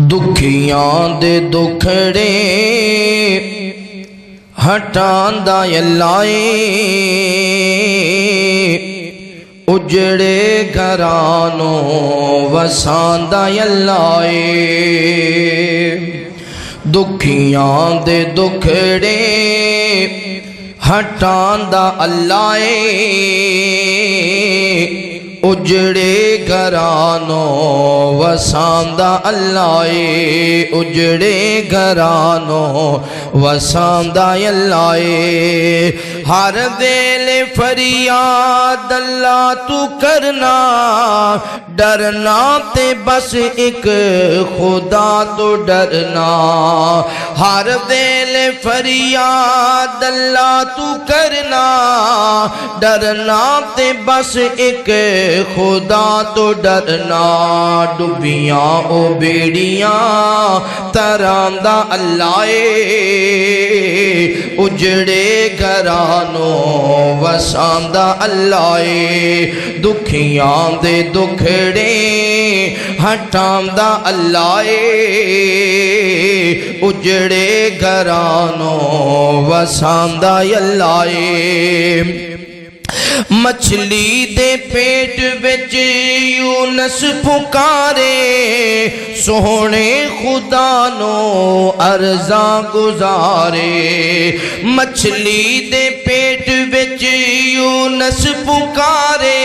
دکھیاں دے دکھڑے ہٹاندا اللہ اجڑے گھرانوں وساندا اللہ دکھیاں دے دکھڑے ہٹاندا اللہ اجڑے گھرانوں وساندا اللہ اجڑے گھرانوں وساندا اللہ ہر ویل فریاد اللہ تو کرنا ڈرنا تے بس ایک خدا تو ڈرنا ہر ویل فریاد اللہ تو کرنا ڈرنا تے بس ایک خدا تو ڈرنا ڈبیاں او بیڑیاں تراندا اللہ اجڑے گھرانوں وساندا اللہ دکھیاں دے دکھڑے ہٹاندا اللہ اجڑے گھرانوں وساندا اللہ مچھلی دے پیٹ وچ یونس پکارے سونے خدا نو عرضاں گزارے مچھلی دے پیٹ وچ یونس پکارے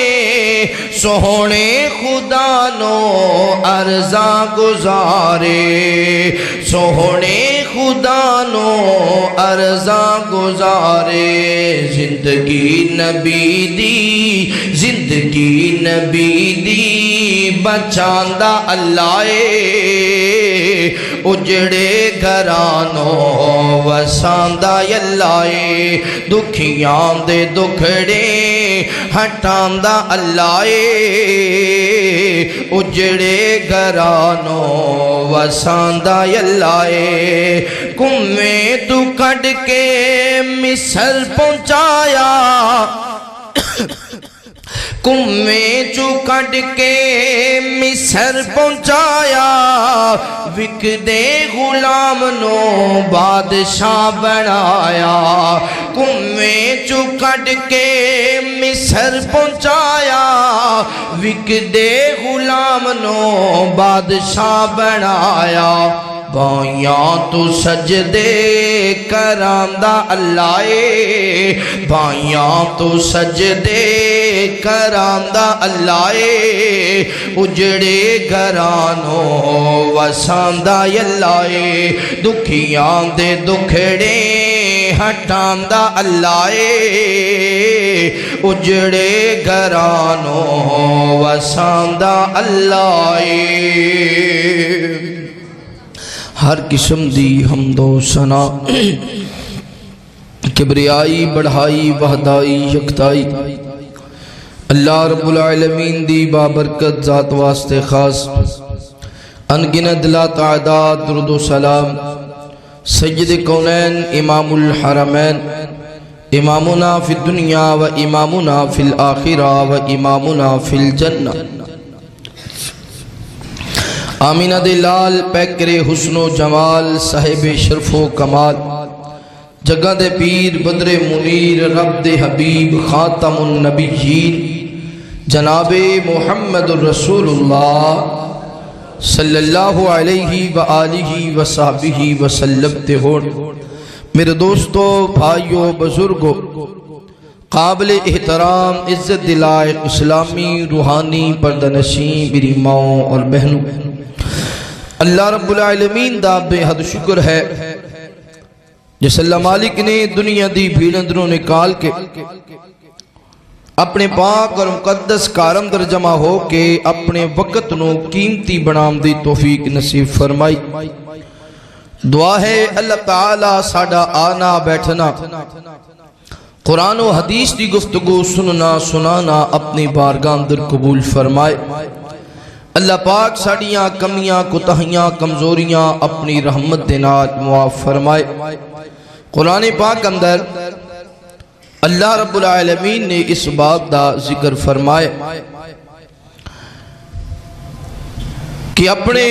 سونے خدا نو عرضاں گزارے سونے خدا نو عرضاں گزارے زندگی نبی دی زندگی نبی دی بچاندا اللہ اجڑے گھرانوں وساندا اللہ دکھیاں دے دکھڑے ہٹاندا اللہ اجڑے گھرانوں وساندا اللہ کنویں تو کڈ کے مصر پہنچایا کنویں چو کڈ کے مصر پہنچایا وکدے غلام نو بادشاہ بنایا کنویں چو کڈ کے مصر پہنچایا وکدے غلام نو بادشاہ بنایا بائیاں تو سجدے کراندا اللہ بائیاں تو سجدے کراندا اللہ اجڑے گھرانوں وساندا اللہ دکھیاں دے دکھڑے ہٹاندا اللہ اجڑے گھرانوں وساندا اللہ ہر قسم دی حمد و ثنا کبریائی بڑھائی وحدائی یکتائی اللہ رب العالمین دی بابرکت ذات واسطے خاص انگنت لا تعداد درود و سلام سید کونین امام الحرمین امامنا فی الدنیا و امامنا فی الآخرہ و امامنا فی الجنہ آمینہ دے لال پیکر حسن و جمال صاحب شرف و کمال جگہ دے پیر بدر منیر رب دے حبیب خاتم النبیین جناب محمد الرسول اللہ صلی اللہ علیہ وآلہ وصحبہ وسلم تے ہون میرے دوستو بھائیو بزرگو قابل احترام عزت دلائق اسلامی روحانی پردنشین میری ماؤں اور بہنوں اللہ رب العالمین دا بے حد شکر ہے جس اللہ مالک نے دنیا دی بھیڑ اندروں نکال کے اپنے پاک اور مقدس کارم در جمع ہو کے اپنے وقت نو قیمتی بنام دی توفیق نصیب فرمائی دعا ہے اللہ تعالی ساڈا آنا بیٹھنا قرآن و حدیث دی گفتگو سننا سنانا اپنی بارگاہ اندر قبول فرمائے اللہ پاک ساڑیاں کمیاں کوتاہیاں کمزوریاں اپنی رحمت دے نال معاف فرمائے قرآن پاک اندر اللہ رب العالمین نے اس بات دا ذکر فرمائے کہ اپنے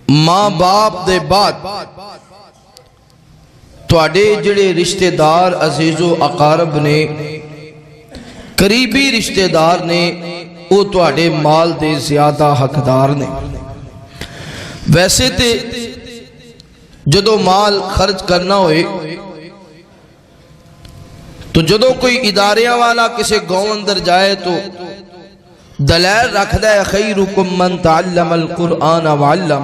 ماں باپ دے بعد تواڈے جڑے رشتہ دار عزیز و اقارب نے قریبی رشتہ دار نے وہ تواڈے مال دے زیادہ حقدار نے۔ ویسے تے جدو مال خرچ کرنا ہوئے تو جدو کوئی اداریاں والا کسی گاؤں اندر جائے تو دلائل رکھ دے خیرکم من تعلم القرآن وعلم،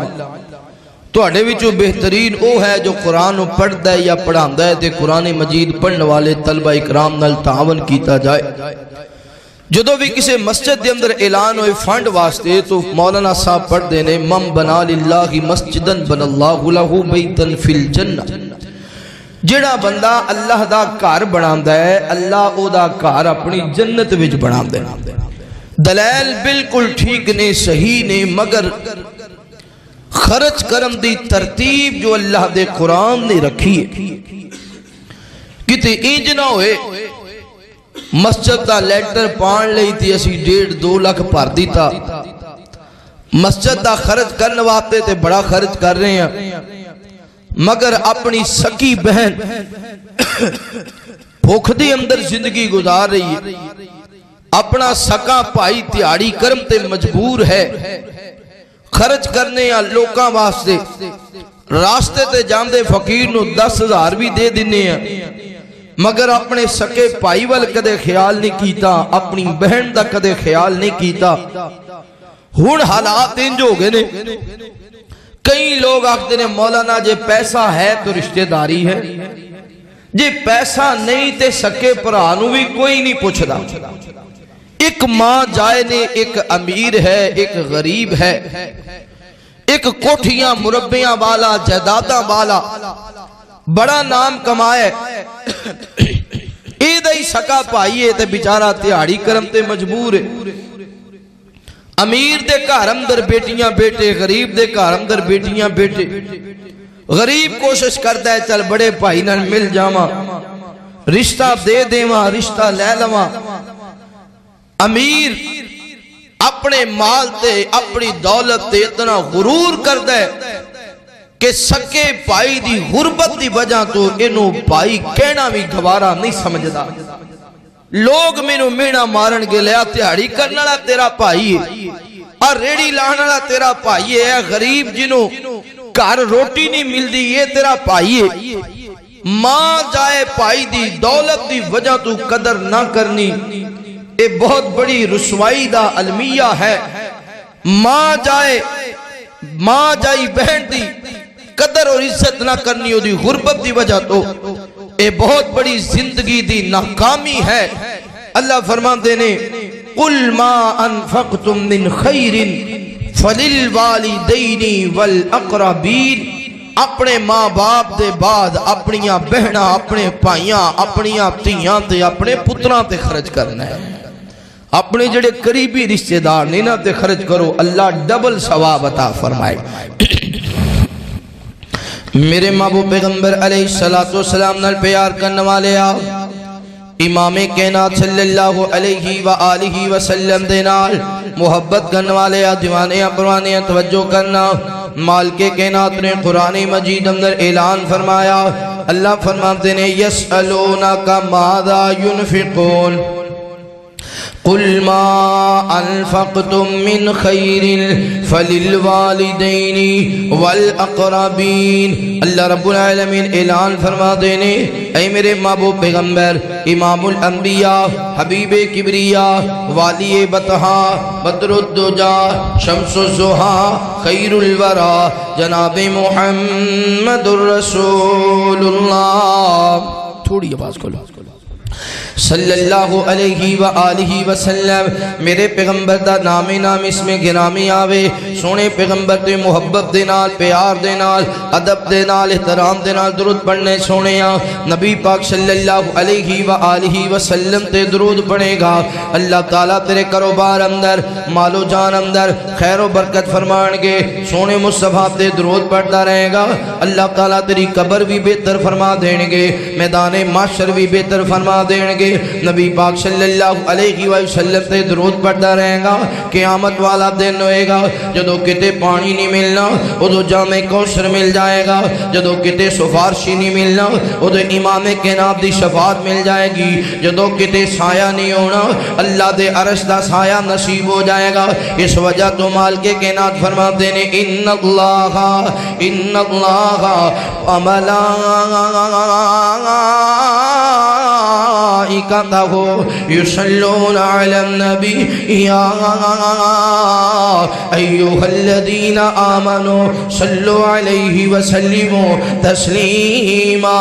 تواڈے وچوں بہترین او ہے جو قرآن پڑھدا ہے یا پڑھاندا ہے تے قرآن مجید پڑھن والے طلبہ اکرام نال تعاون کیتا جائے۔ جدو بھی کسی مسجد دے اندر اعلان ہوئے فنڈ واسطے تو مولانا صاحب پڑھ دینے من بنا للہ مسجدن بن اللہ لہو بیتن فی الجنہ، جڑا بندہ اللہ دا گھر بناندا ہے اللہ او دا گھر اپنی جنت وچ بناندا ہے۔ دلائل بالکل ٹھیک نے صحیح نے، مگر خرچ کرم دی ترتیب جو اللہ دے قرآن نے رکھی ہے کتے انج نہ ہوئے مسجد دا لیٹر پان لئی تھی اسی 1.5-2 لاکھ بھر دیتا، مسجد دا خرچ کرنے واسطے تے بڑا خرچ کر رہے ہیں، مگر اپنی سکی بہن بھوک دی اندر زندگی گزار رہی ہے، اپنا سکا بھائی تیاڑی کرم تے مجبور ہے خرچ کرنے یا لوکاں واسطے، راستے تے جاندے فقیر نو 10,000 بھی دے دینے ہیں، مگر اپنے سکے پائی وال کدے خیال نہیں کیتا، اپنی بہن دا کدے خیال نہیں کیتا۔ ہن حالات انج ہو گئے نے، کئی لوگ آکھتے نے مولانا جے پیسہ ہے تو رشتہ داری ہے، جے پیسہ نہیں تے سکے پرانو بھی کوئی نہیں پوچھدا۔ ایک ماں جائے نے، ایک امیر ہے ایک غریب ہے، ایک کوٹھیاں مربیاں والا جائیداداں والا بڑا نام کمائے، ایدہ ہی سکا پائیے تے بیچارہ تیاڑی کرم تے مجبور ہے۔ امیر دے گھر اندر بیٹیاں بیٹے، غریب دے گھر اندر بیٹیاں بیٹے، غریب کوشش کرتا ہے چل بڑے بھائی نال مل جاواں، رشتہ دے دیواں، رشتہ لے لواں۔ امیر اپنے مال تے اپنی دولت تے اتنا غرور کرتا ہے کہ سکے پائی دی غربت دی وجہ تو انہوں پائی کہنا بھی گوارا نہیں سمجھدا۔ لوگ مینوں مینا مارن گے لیا تیاڑی کرنا لا تیرا پائی ہے اور ریڑی لانا لا تیرا پائی ہے، غریب جنہوں گھر روٹی نہیں مل دی یہ تیرا پائی ہے۔ ماں جائے پائی دی دولت دی وجہ تو قدر نہ کرنی، یہ بہت بڑی رسوائی دا المیہ ہے۔ ماں جائی بہن دی قدر اور عزت نہ کرنی ہو دی غربت دی وجہ تو یہ بہت بڑی زندگی دی ناکامی ہے۔ اللہ فرماتے نے قُلْ مَا أَنفَقْتُم مِّنْ خَيْرٍ فَلِلْوَالِدَيْنِ وَالْأَقْرَبِينَ، اپنے ماں باپ دے بعد اپنیاں بہناں، اپنے بھائیاں، اپنیاں تیاں تے اپنے پتراں تے خرچ کرنا ہے۔ اپنے جڑے قریبی رشتہ دار نے نا تے خرچ کرو، اللہ ڈبل ثواب عطا فرمائے۔ میرے محبوب پیغمبر علیہ السلام نال پیار کرنے والے امام کائنات صلی اللہ علیہ وآلہ وسلم دے نال محبت کرنے والے دیوانے پروانے توجہ کرنا۔ مالک کائنات نے قرآن مجید اندر اعلان فرمایا، اللہ فرماتے نے یسألونک ماذا ینفقون قُلْ مَا أَنفَقْتُم مِّنْ خَيْرٍ فَلِلْوَالِدَيْنِ وَالْأَقْرَبِينَ۔ اللہ رب العالمین اعلان فرما دینے، اے میرے محبوب پیغمبر امام الانبیاء حبیب کبریاء والی بطحا بدر الدجا شمس الزحا خیر الورا جناب محمد الرسول اللہ، تھوڑی آواز کھولو، صلی اللہ علیہ وآلہ وسلم۔ میرے پیغمبر دا نامی نام اس میں گرامی آوے، سونے پیغمبر تے محبت دے نال، پیار دے نال، ادب دے نال، احترام دے نال درود پڑھنے سونے نبی پاک صلی اللہ علیہ وآلہ وسلم تے درود پڑھے گا، اللہ تعالیٰ تیرے کاروبار اندر، مال و جان اندر خیر و برکت فرمان گے۔ سونے مصطفیٰ تے درود پڑھتا رہے گا، اللہ تعالیٰ تیری قبر بھی بہتر فرما دیں گے، میدان محشر بھی بہتر فرما دیں گے۔ گے نبی پاک صلی اللہ علیہ وسلم تے درود پڑھتا رہے گا قیامت والا دن ہوئے گا جدو کتے پانی نہیں ملنا ادو جام کوثر مل جائے گا جدو کتے سفارشی نہیں ملنا ادو امام کائنات دی شفاعت مل جائے گی جدو کتے سایہ نہیں ہونا اللہ دے عرش دا سایہ نصیب ہو جائے گا اس وجہ تو مال کے کائنات فرماتے ہیں ان اللہ وملائکتہ یصلون علی النبی یا ایھا الذین آمنوا صلوا علیہ وسلموا تسلیما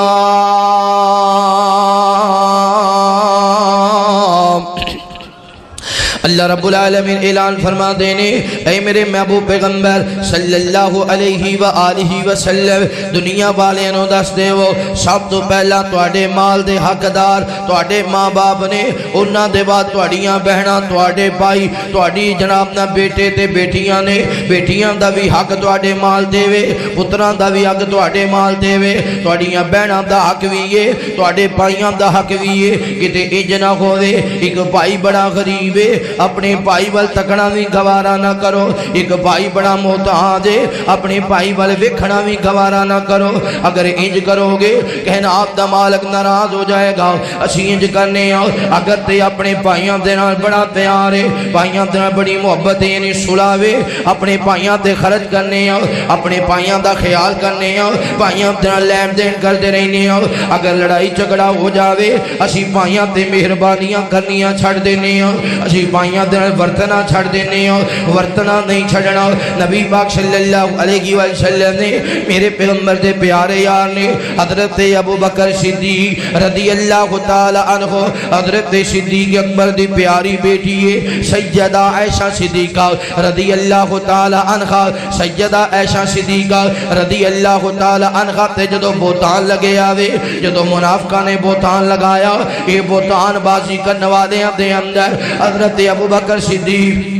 اللہ رب العالمین اعلان فرما دینے اے میرے محبوب پیغمبر صلی اللہ علیہ وآلہ وسلم دنیا والے نو دس دے وہ سب تو پہلا تواڈے مال دے حقدار تواڈے ماں باپ نے انہاں دے بعد تواڈیاں بہناں تواڈے بھائی تواڈی جناب نہ بیٹے تے بیٹیاں نے بیٹیاں دا بھی حق تواڈے مال دے وے پتراں دا بھی حق تواڈے مال دے وے تواڈیاں بہناں دا حق وی ہے تواڈے بھائیاں دا حق وی ہے کتے انج نہ ہووے ایک بھائی بڑا غریب ہے اپنے بھائی وال تکنا بھی گوارا نہ کرو ایک بھائی بڑا محتاج ہے اپنے بھائی وال ویکھنا بھی گوارا نہ کرو اگر انج کرو گے کہنا آپ دا مالک ناراض ہو جائے گا اسی انج کرنے اگر تے اپنے بھائیاں دے نال بڑا پیار ہے بھائیاں دے نال بڑی محبت ہے یعنی سلاوے اپنے بھائیاں تے خرچ کرنے اپنے بھائیاں دا خیال کرنے بھائیاں دے نال لین دین کرتے رہنے اگر لڑائی جھگڑا ہو جاوے اسی بھائیاں تے مہربانیاں کرنیاں چھڑ دینے اسی بھائیاں دے نال ورتنا چھڑ دینے ورتنا نہیں چھڑنا نبی پاک صلی اللہ علیہ وسلم نے میرے پیغمبر دے پیارے یار نے حضرت ابو بکر صدیق رضی اللہ تعالی عنہ حضرت صدیق اکبر دی پیاری بیٹی ہے سیدہ عائشہ صدیقہ رضی اللہ تعالی عنہ سیدہ عائشہ صدیقہ رضی اللہ تعالی عنہ تے جدو بہتان لگے آوے جدو منافقہ نے بہتان لگایا یہ بہتان بازی کرنے والے دے اندر حضرت ابو بکر صدیق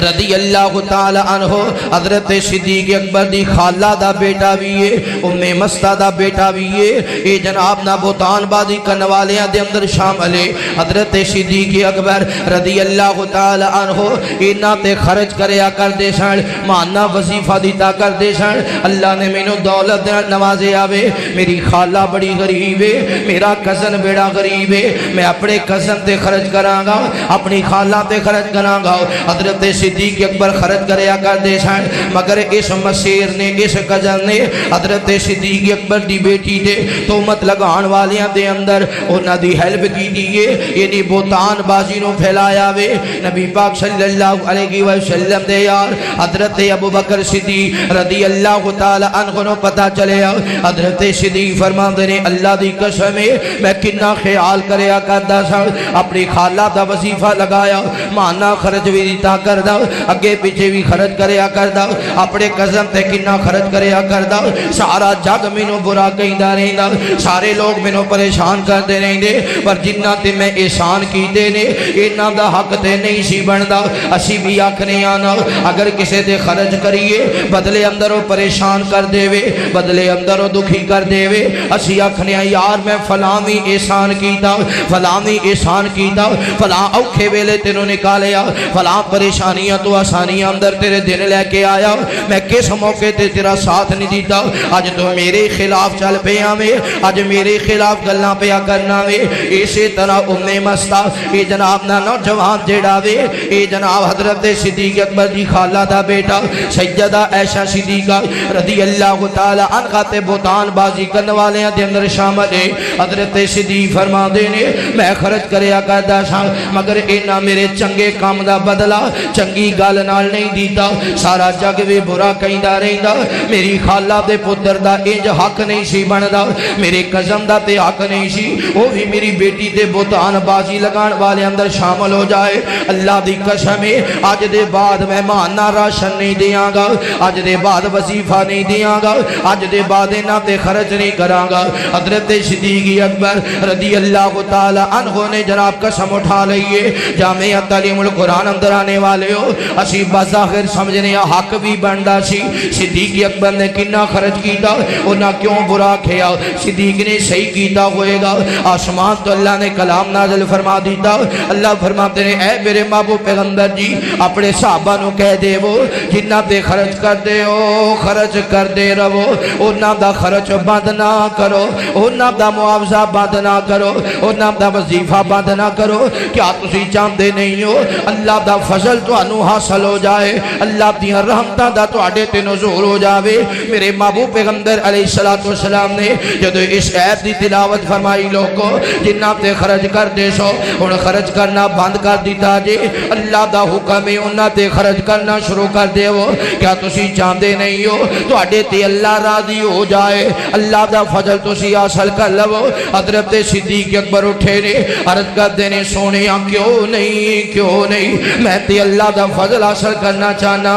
رضی اللہ تعالی عنہ حضرت صدیق اکبر دی خالہ دا بیٹا بھی ہے ام مستہ دا بیٹا بھی ہے اے جناب نا بہتان بازی کرنے والیاں دے اندر شامل ہے حضرت صدیق اکبر رضی اللہ تعالی عنہ اینا تے خرچ کریا کر دے سن مانا وظیفہ دیتا کر دے سن اللہ نے مینوں دولت دے نوازے آوے میری خالہ بڑی غریب ہے میرا کزن بیڑا غریب ہے میں اپنے کزن تے خرچ کراں گا اپنی خالہ تے خرچ کراں گا حضرت صدیق اکبر خرچ کریا کر دے سن مگر اس مسیر نے اس کزن نے حضرت صدیق اکبر دی بیٹی دے تہمت لگان والیاں دے اندر انہاں دی ہیلپ کی دیئے یعنی بہتان بازی نو پھیلایا وے نبی پاک صلی اللہ علیہ وسلم دے یار حضرت ابو بکر صدیق رضی اللہ تعالی عنہ نو پتہ چلے حضرت صدیق فرماندے نے اللہ دی قسم میں کنا خیال کریا کردا سا اپنی خالہ دا وظیفہ لگایا مانا خرچ بھی دیتا کردا اگے پیچھے بھی خرچ کریا کردا اپنے قسم تے کنا خرچ کریا کردا سارا جگ مینوں برا کہندا رہندا سارے لوگ مینوں پریشان کردے رہندے پر جنہ تے میں احسان کیتے نے انہاں دا حق تے نہیں سی بندا اسی بھی آکھنے آنا اگر کسے تے خرچ کریے بدلے اندروں پریشان کر دے وے بدلے اندروں دکھی کر دے وے اسی آکھنے یار میں فلاں بھی احسان کیتا فلاں بھی احسان کیتا فلاں اوکھے ویلے تینوں نکالیا فلاں پریشانیاں تو آسانیاں اندر تیرے دن لے کے آیا میں کس موقع تے تیرا ساتھ نہیں دیتا آج تو میرے خلاف چل پیا میں آج میرے خلاف گلنا پیا کرنا وے اسی طرح ام مستہ اے جناب نا نوجوان جیڑا وے اے جناب حضرت صدیق اکبر دی خالہ دا بیٹا سیدہ عائشہ صدیقہ رضی اللہ تعالی عنہ تے بہتان بازی کرنے والے دے اندر شامل ہے حضرت صدیق فرما دینے میں خرچ کریا کردا سا مگر اینا میرے چنگے کام دا بدلا چنگی گل نال نہیں دیتا سارا جگ وی برا کہندا رہندا میری خالہ دے پتر دا انج حق نہیں سی بندا میرے قسم دا تے حق نہیں سی وہ بھی میری بیٹی دے بہتان بازی لگان والے اندر شامل ہو جائے اللہ دی قسم ہے اج دے بعد میں مانا راشن نہیں دیاں گا اج دے بعد وظیفہ نہیں دیاں گا اج دے بعد انہاں تے خرچ نہیں کراں گا حضرت صدیق اکبر رضی اللہ تعالی عنہ نے جناب قسم اٹھا لئیے جامعہ تعلیم القرآن اندر آنے والے والے ہو اسی بظاہر سمجھنے حق بھی بندا سی صدیق اکبر نے کنا خرچ کیتا انہاں کیوں برا کھیا صدیق نے صحیح کیتا ہوئے گا آسمان تو اللہ نے کلام نازل فرما دیتا اللہ فرماتے ہیں اے میرے محبوب پیغمبر جی اپنے صحابہ نو کہہ دے وہ جنہ تے خرچ کر دے ہو خرچ کر دے رہو انہاں دا خرچ بند نہ کرو انہاں دا معاوضہ بند نہ کرو انہاں دا وظیفہ بند نہ کرو کیا تسی چاہتے نہیں ہو اللہ دا فضل تو انو حاصل ہو جائے اللہ دیاں رحمتاں دا تو آڑے تے نزول ہو جاوے میرے محبوب پیغمبر علیہ السلام نے جدو اس عید دی تلاوت فرمائی لوگو جنہ تے خرچ کر دے سو ان خرچ کرنا بند کر دیتا جے اللہ دا حکم ہے انہ تے خرچ کرنا شروع کر دے وہ کیا تسی چاہتے نہیں ہو تو آڑے تے اللہ راضی ہو جائے اللہ دا فضل تسی حاصل کر لو حضرت صدیق اکبر اٹھے نے عرض کر دینے سونے کیوں نہیں میں تے اللہ دا فضل حاصل کرنا چاہنا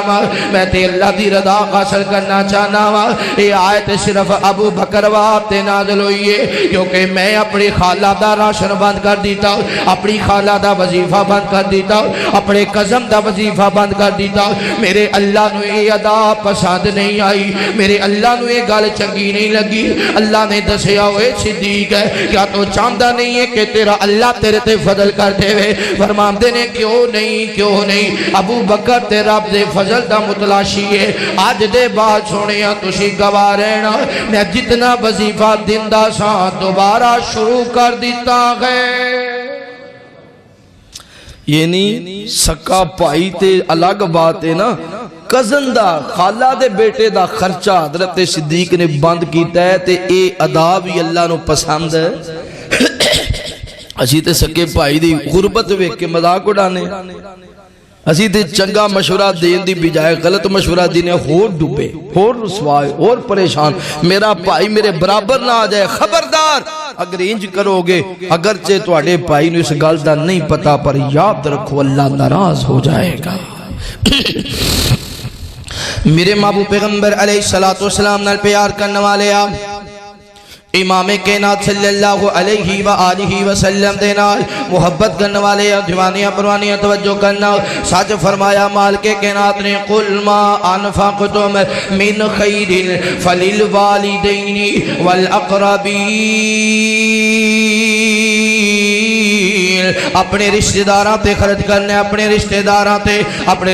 میں تے اللہ دی رضا حاصل کرنا چاہنا یہ آیت صرف ابو بکر واسطے نازل ہوئی ہے کیونکہ میں اپنی خالہ دا راشن بند کر دیتا اپنی خالہ دا وظیفہ بند کر دیتا اپنے قزم دا وظیفہ بند کر دیتا میرے اللہ نو یہ ادا پسند نہیں آئی میرے اللہ نو یہ گل چنگی نہیں لگی اللہ نے دسیا ہوئے صدیق ہے کیا تو چاہتا نہیں ہے کہ تیرا اللہ تیرے تے فضل کر دے وے فرماندے نے کیوں نہیں ابو بکر تے رب دے فضل دا متلاشی ہے آج دے بعد سنیا تسی گواہ رہنا میں جتنا وظیفہ دندہ سا دوبارہ شروع کر دیتا ہے یعنی سکا پائی تے الگ بات ہے نا کزن دا خالہ دے بیٹے دا خرچہ حضرت صدیق نے بند کیتا ہے تے اے ادا بھی اللہ نو پسند ہے اسی تے سکے پائی دی غربت ویکھ کے مذاق اڑانے اسی تے چنگا مشورہ دین دی بجائے غلط مشورہ دینے ہور ڈوبے ہور رسوائے اور پریشان میرا بھائی میرے برابر نہ آ جائے خبردار اگر انج کرو گے اگرچہ تو اڑے بھائی نو اس گل دا نہیں پتا پر یاد رکھو اللہ ناراض ہو جائے گا میرے محبوب پیغمبر علیہ السلام نال پیار کرنے والے آپ امام کائنات صلی اللہ علیہ وآلہ وسلم دینا محبت کرنے والے دیوانیاں پروانیاں توجہ کرنا سچ فرمایا مالک کائنات نے قل ما انفقتم من خیر فللوالدین والاقربین اپنے رشتہ داراں تے خرچ کرنے اپنے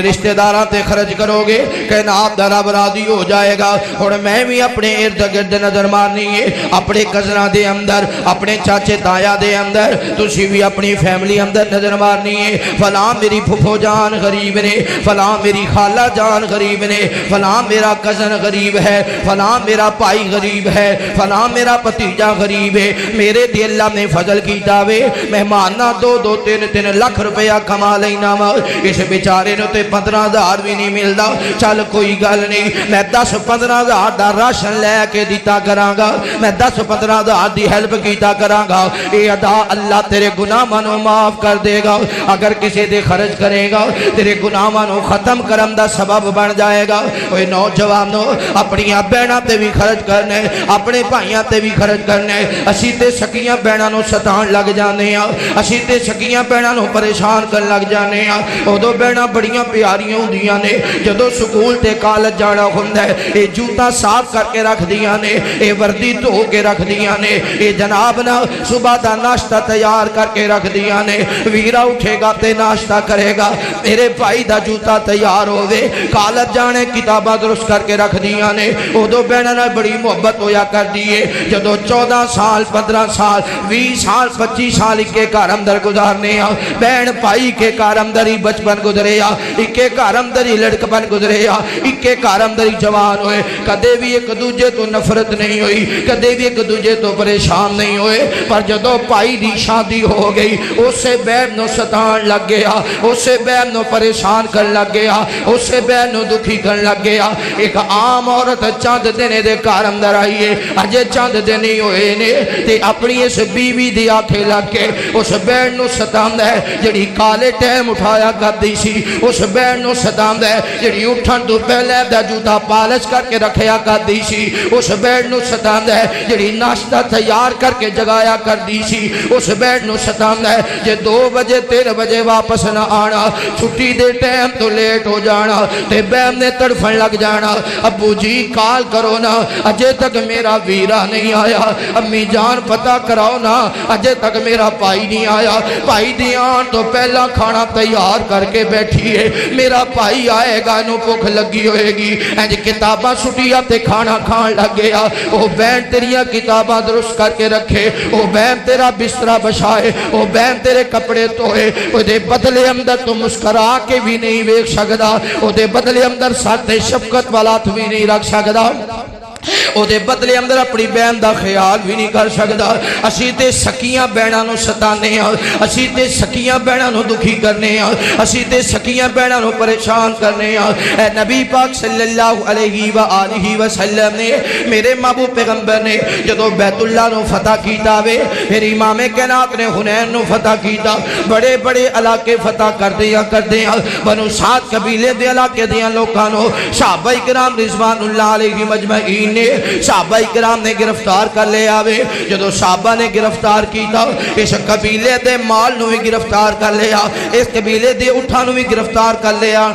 رشتہ داراں تے خرچ کرو گے کائنات دا رب راضی ہو جائے گا اور میں بھی اپنے ارد گرد نظر مارنی ہے اپنے کزنہ دے اندر اپنے چاچے تایا دے اندر تسی بھی اپنی فیملی اندر نظر مارنی ہے فلاں میری پھپھو جان غریب نے فلاں میری خالہ جان غریب نے فلاں میرا کزن غریب ہے فلاں میرا بھائی غریب ہے فلاں میرا بھتیجا غریب ہے میرے تے اللہ نے فضل کیتا وے مہمانہ 2-3 لاکھ روپیہ کما لینا اس بیچارے نو تے 15,000 بھی نہیں ملدا چل کوئی گل نہیں میں 10-15,000 دا راشن لے کے دیتا کرانگا میں 10-15,000 دی ہیلپ کیتا کرانگا اے ادا اللہ تیرے گناہاں نو معاف کر دے گا اگر کسی دے خرچ کرے گا تیرے گناہاں نو ختم کرن دا سبب بن جائے گا اوے نوجوانو اپنی بہناں تے بھی خرچ کرنے اپنے بھائیاں تے بھی خرچ کرنے اسی تے سکیاں بہناں نو ستان لگ جانے اسی تے سکیاں بہناں نو پریشان کر لگ جانے ادو بہناں بڑیاں پیاریاں ہوندیاں نے جدو سکول تے کالج جانا ہوندا ہے اے جوتا صاف کر کے رکھ دیاں نے اے وردی دھو کے رکھ دیاں نے اے جناب نا صبح دا ناشتہ تیار کر کے رکھ دیاں نے ویرا اٹھے گا تے ناشتہ کرے گا میرے بھائی دا جوتا تیار ہوئے کالج جانے کتابہ درست کر کے رکھ دیاں نے ادو بہناں نال بڑی محبت ہویا کر دیئے جدو 14 سال 15 سال 20 سال 25 سال کے گھر اندر گزارنے بہن بھائی کے گھر اندر ہی بچپن گزرے اکے گھر اندر ہی لڑکپن گزرے اکے گھر اندر ہی جوان ہوئے کدے بھی ایک دوجے تو نفرت نہیں ہوئی کدے بھی ایک دوجے تو پریشان نہیں ہوئے پر جدو بھائی دی شادی ہو گئی اسے بہن نو ستان لگ گیا اسے بہن نو پریشان کر لگ گیا اسے بہن نو دکھی کر لگ گیا ایک عام عورت چاند دینے دے گھر اندر آئیے اجے چاند دینے ہوئے نے تے اپنی اس بیوی دی آنکھیں لگ کے اس بہن بہن نو ستاندا ہے جڑی کالے ٹائم اٹھایا کردی سی، اس بہن نو ستاندا ہے جڑی اٹھن تو پہلے دا جوتا پالش کر کے رکھیا کردی سی، اس بہن نو ستاندا ہے جڑی ناشتہ تیار کر کے جگایا کردی سی، اس بہن نو ستاندا ہے جے 2 بجے 3 بجے واپس نہ آنا، چھٹی دے ٹائم تو لیٹ ہو جانا تے بہن نے تڑفن لگ جانا، ابو جی کال کرو نا اجے تک میرا ویرا نہیں آیا، امی جان پتہ کراؤ نا اجے تک میرا بھائی نہیں آیا، بھائی دی آن تو پہلا کھانا تیار کر کے بیٹھی ہے، میرا بھائی آئے گا نو بھوک لگی ہوئے گی، انج کتاباں سٹیا تے کھانا کھان لگ گیا، او بہن تیریاں کتاباں درست کر کے رکھے، او بہن تیرا بسترا بچھائے، او بہن تیرے کپڑے دھوئے، او دے بدلے اندر تو مسکرا کے بھی نہیں ویکھ سکدا، او دے بدلے اندر ساتھ شفقت والا تو بھی نہیں رکھ سکدا، او دے بدلے اندر اپنی بہن دا خیال بھی نہیں کر سکدا۔ اسی تے سکیاں بہناں نو ستانے ہاں، اسی تے سکیاں بہناں نو دکھی کرنے ہاں، اسی تے سکیاں بہناں نو پریشان کرنے ہاں۔ اے نبی پاک صلی اللہ علیہ وآلہ وسلم نے میرے محبوب پیغمبر نے جدو بیت اللہ نو فتح کیتا وے، پھر امام کائنات نے حنین نو فتح کیتا، بڑے بڑے علاقے فتح کر دیا بنو سعد قبیلے دے علاقے دیاں لوکاں نو صحابہ کرام رضوان اللہ علیہ مجمعین نے صحابہ کرام نے گرفتار کر لے آوے، جدو صحابہ نے گرفتار کیتا اس قبیلے دے مال نو بھی گرفتار کر لیا، اس قبیلے دے اٹھا نو بھی گرفتار کر لیا،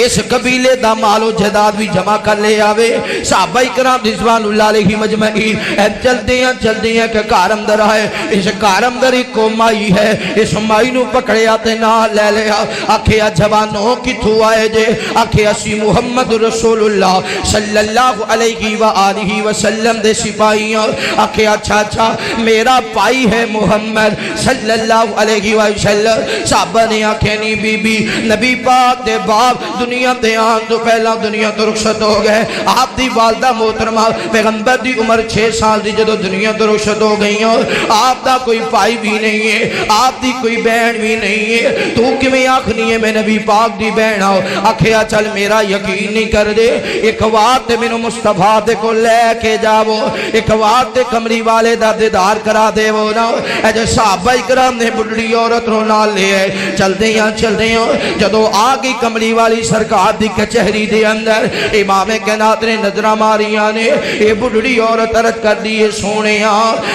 اس قبیلے دا مال و جائیداد بھی جمع کر لے آوے، صحابہ کرام رضوان اللہ علیہ مجمعین چلدے ہیں کہ گھر اندر آئے، اس گھر اندر ایک مائی ہے، اس مائی نو پکڑیا تے نہ لے لیا، آکھیا جوانوں کتھوں آئے جے، آکھیا اسی محمد رسول اللہ صلی اللہ علیہ وآلہ وسلم دے سپاہیاں، آکھیا اچھا میرا بھائی ہے محمد صلی اللہ علیہ وسلم، صحابہ نے آکھیا نہیں بی بی نبی پاک دے باپ دنیا دے آن تو پہلا دنیا تو رخصت ہو گئے، آپ دی والدہ محترمہ پیغمبر دی عمر 6 سال دی جدو دنیا تو رخصت ہو گئی ہوں، آپ دا کوئی بھائی بھی نہیں ہے، آپ دی کوئی بہن بھی نہیں ہے، تو کیویں آکھنی ہے میں نبی پاک دی بہن ہوں، آکھیا چل میرا یقین نہیں کر دے، ایک وقت مینوں مصطفیٰ دے کو لے کے جاؤ، ایک وقت کمری والے دا دیدار کرا دے وہ نا، اے صحابہ کرام نے بڑھڑی عورت نو نال لے چلدے ہیں جدو آگئی کمری والی سرکار دی کچہری دے اندر امام کائنات نے نظرہ ماریاں نے اے بڑھڑی عورت عرض کر دیئے سونیاں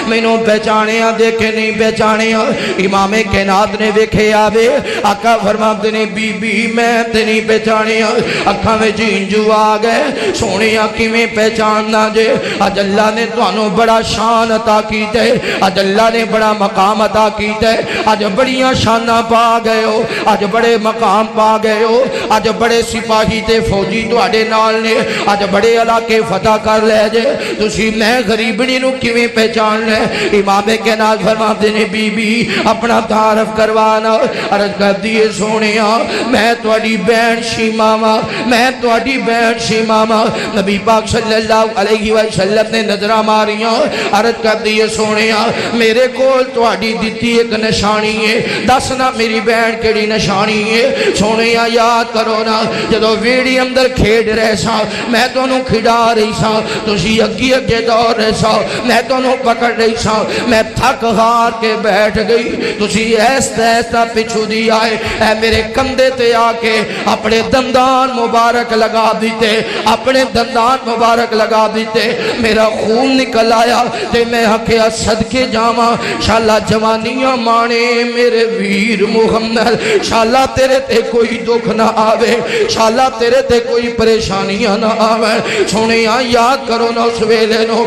مینوں پہچانیاں دیکھے نہیں پہچانیاں، امام کائنات نے ویکھے آوے آقا فرماتے نے بی بی میں تے نہیں پہچانیاں، اکھاں میں جینجو آ گئے، سونیاں کی میں پہچاننا جے، آج اللہ نے توانوں بڑا شان عطا کیتے، آج اللہ نے بڑا مقام عطا کیتے، آج بڑیاں شانہ پا گئے ہو، آج بڑے مقام پا گئے ہو، آج بڑے سپاہی تے فوجی تو آڑے نال نے، آج بڑے علاقے فتح کر لے جے، تسی میں غریبنی نو کیویں پہچان لے، امام کائنات فرماتے نے بی بی اپنا تعارف کروانا، عرض کر دیئے سونیاں میں تواڈی بہن شیماما، میں تواڈی بہن شیماما، نبی پاک صلی اللہ علیہ وسلم نے نظرہ ماریاں، عرض کر دیئے سونیاں میرے کول تواڈی دتی ایک نشانی ہے، دسنا میری بہن کیڑی نشانی ہے، سونیاں یاد کرو نا جدو ویڑی اندر کھیڑ رہے سا میں تو انہوں کھڑا رہی سا تسی اگی اگے دور رہے سا میں تو انہوں پکڑ رہی سا میں تھک ہار کے بیٹھ گئی تسی ایسا پچھو دی آئے اے میرے کندے تے آکے اپنے دندان مبارک لگا دیتے اپنے دندان مبارک لگا دیتے میرا خون نکل آیا تے میں حقیہ صدقے جاما شاءاللہ جوانیاں مانے میرے ویر محمد شاءاللہ تیرے تے کوئی دکھ نہ آوے شاءاللہ تیرے تے کوئی پریشانیاں نہ آوے سونیاں یاد کرو نا اس ویلے نو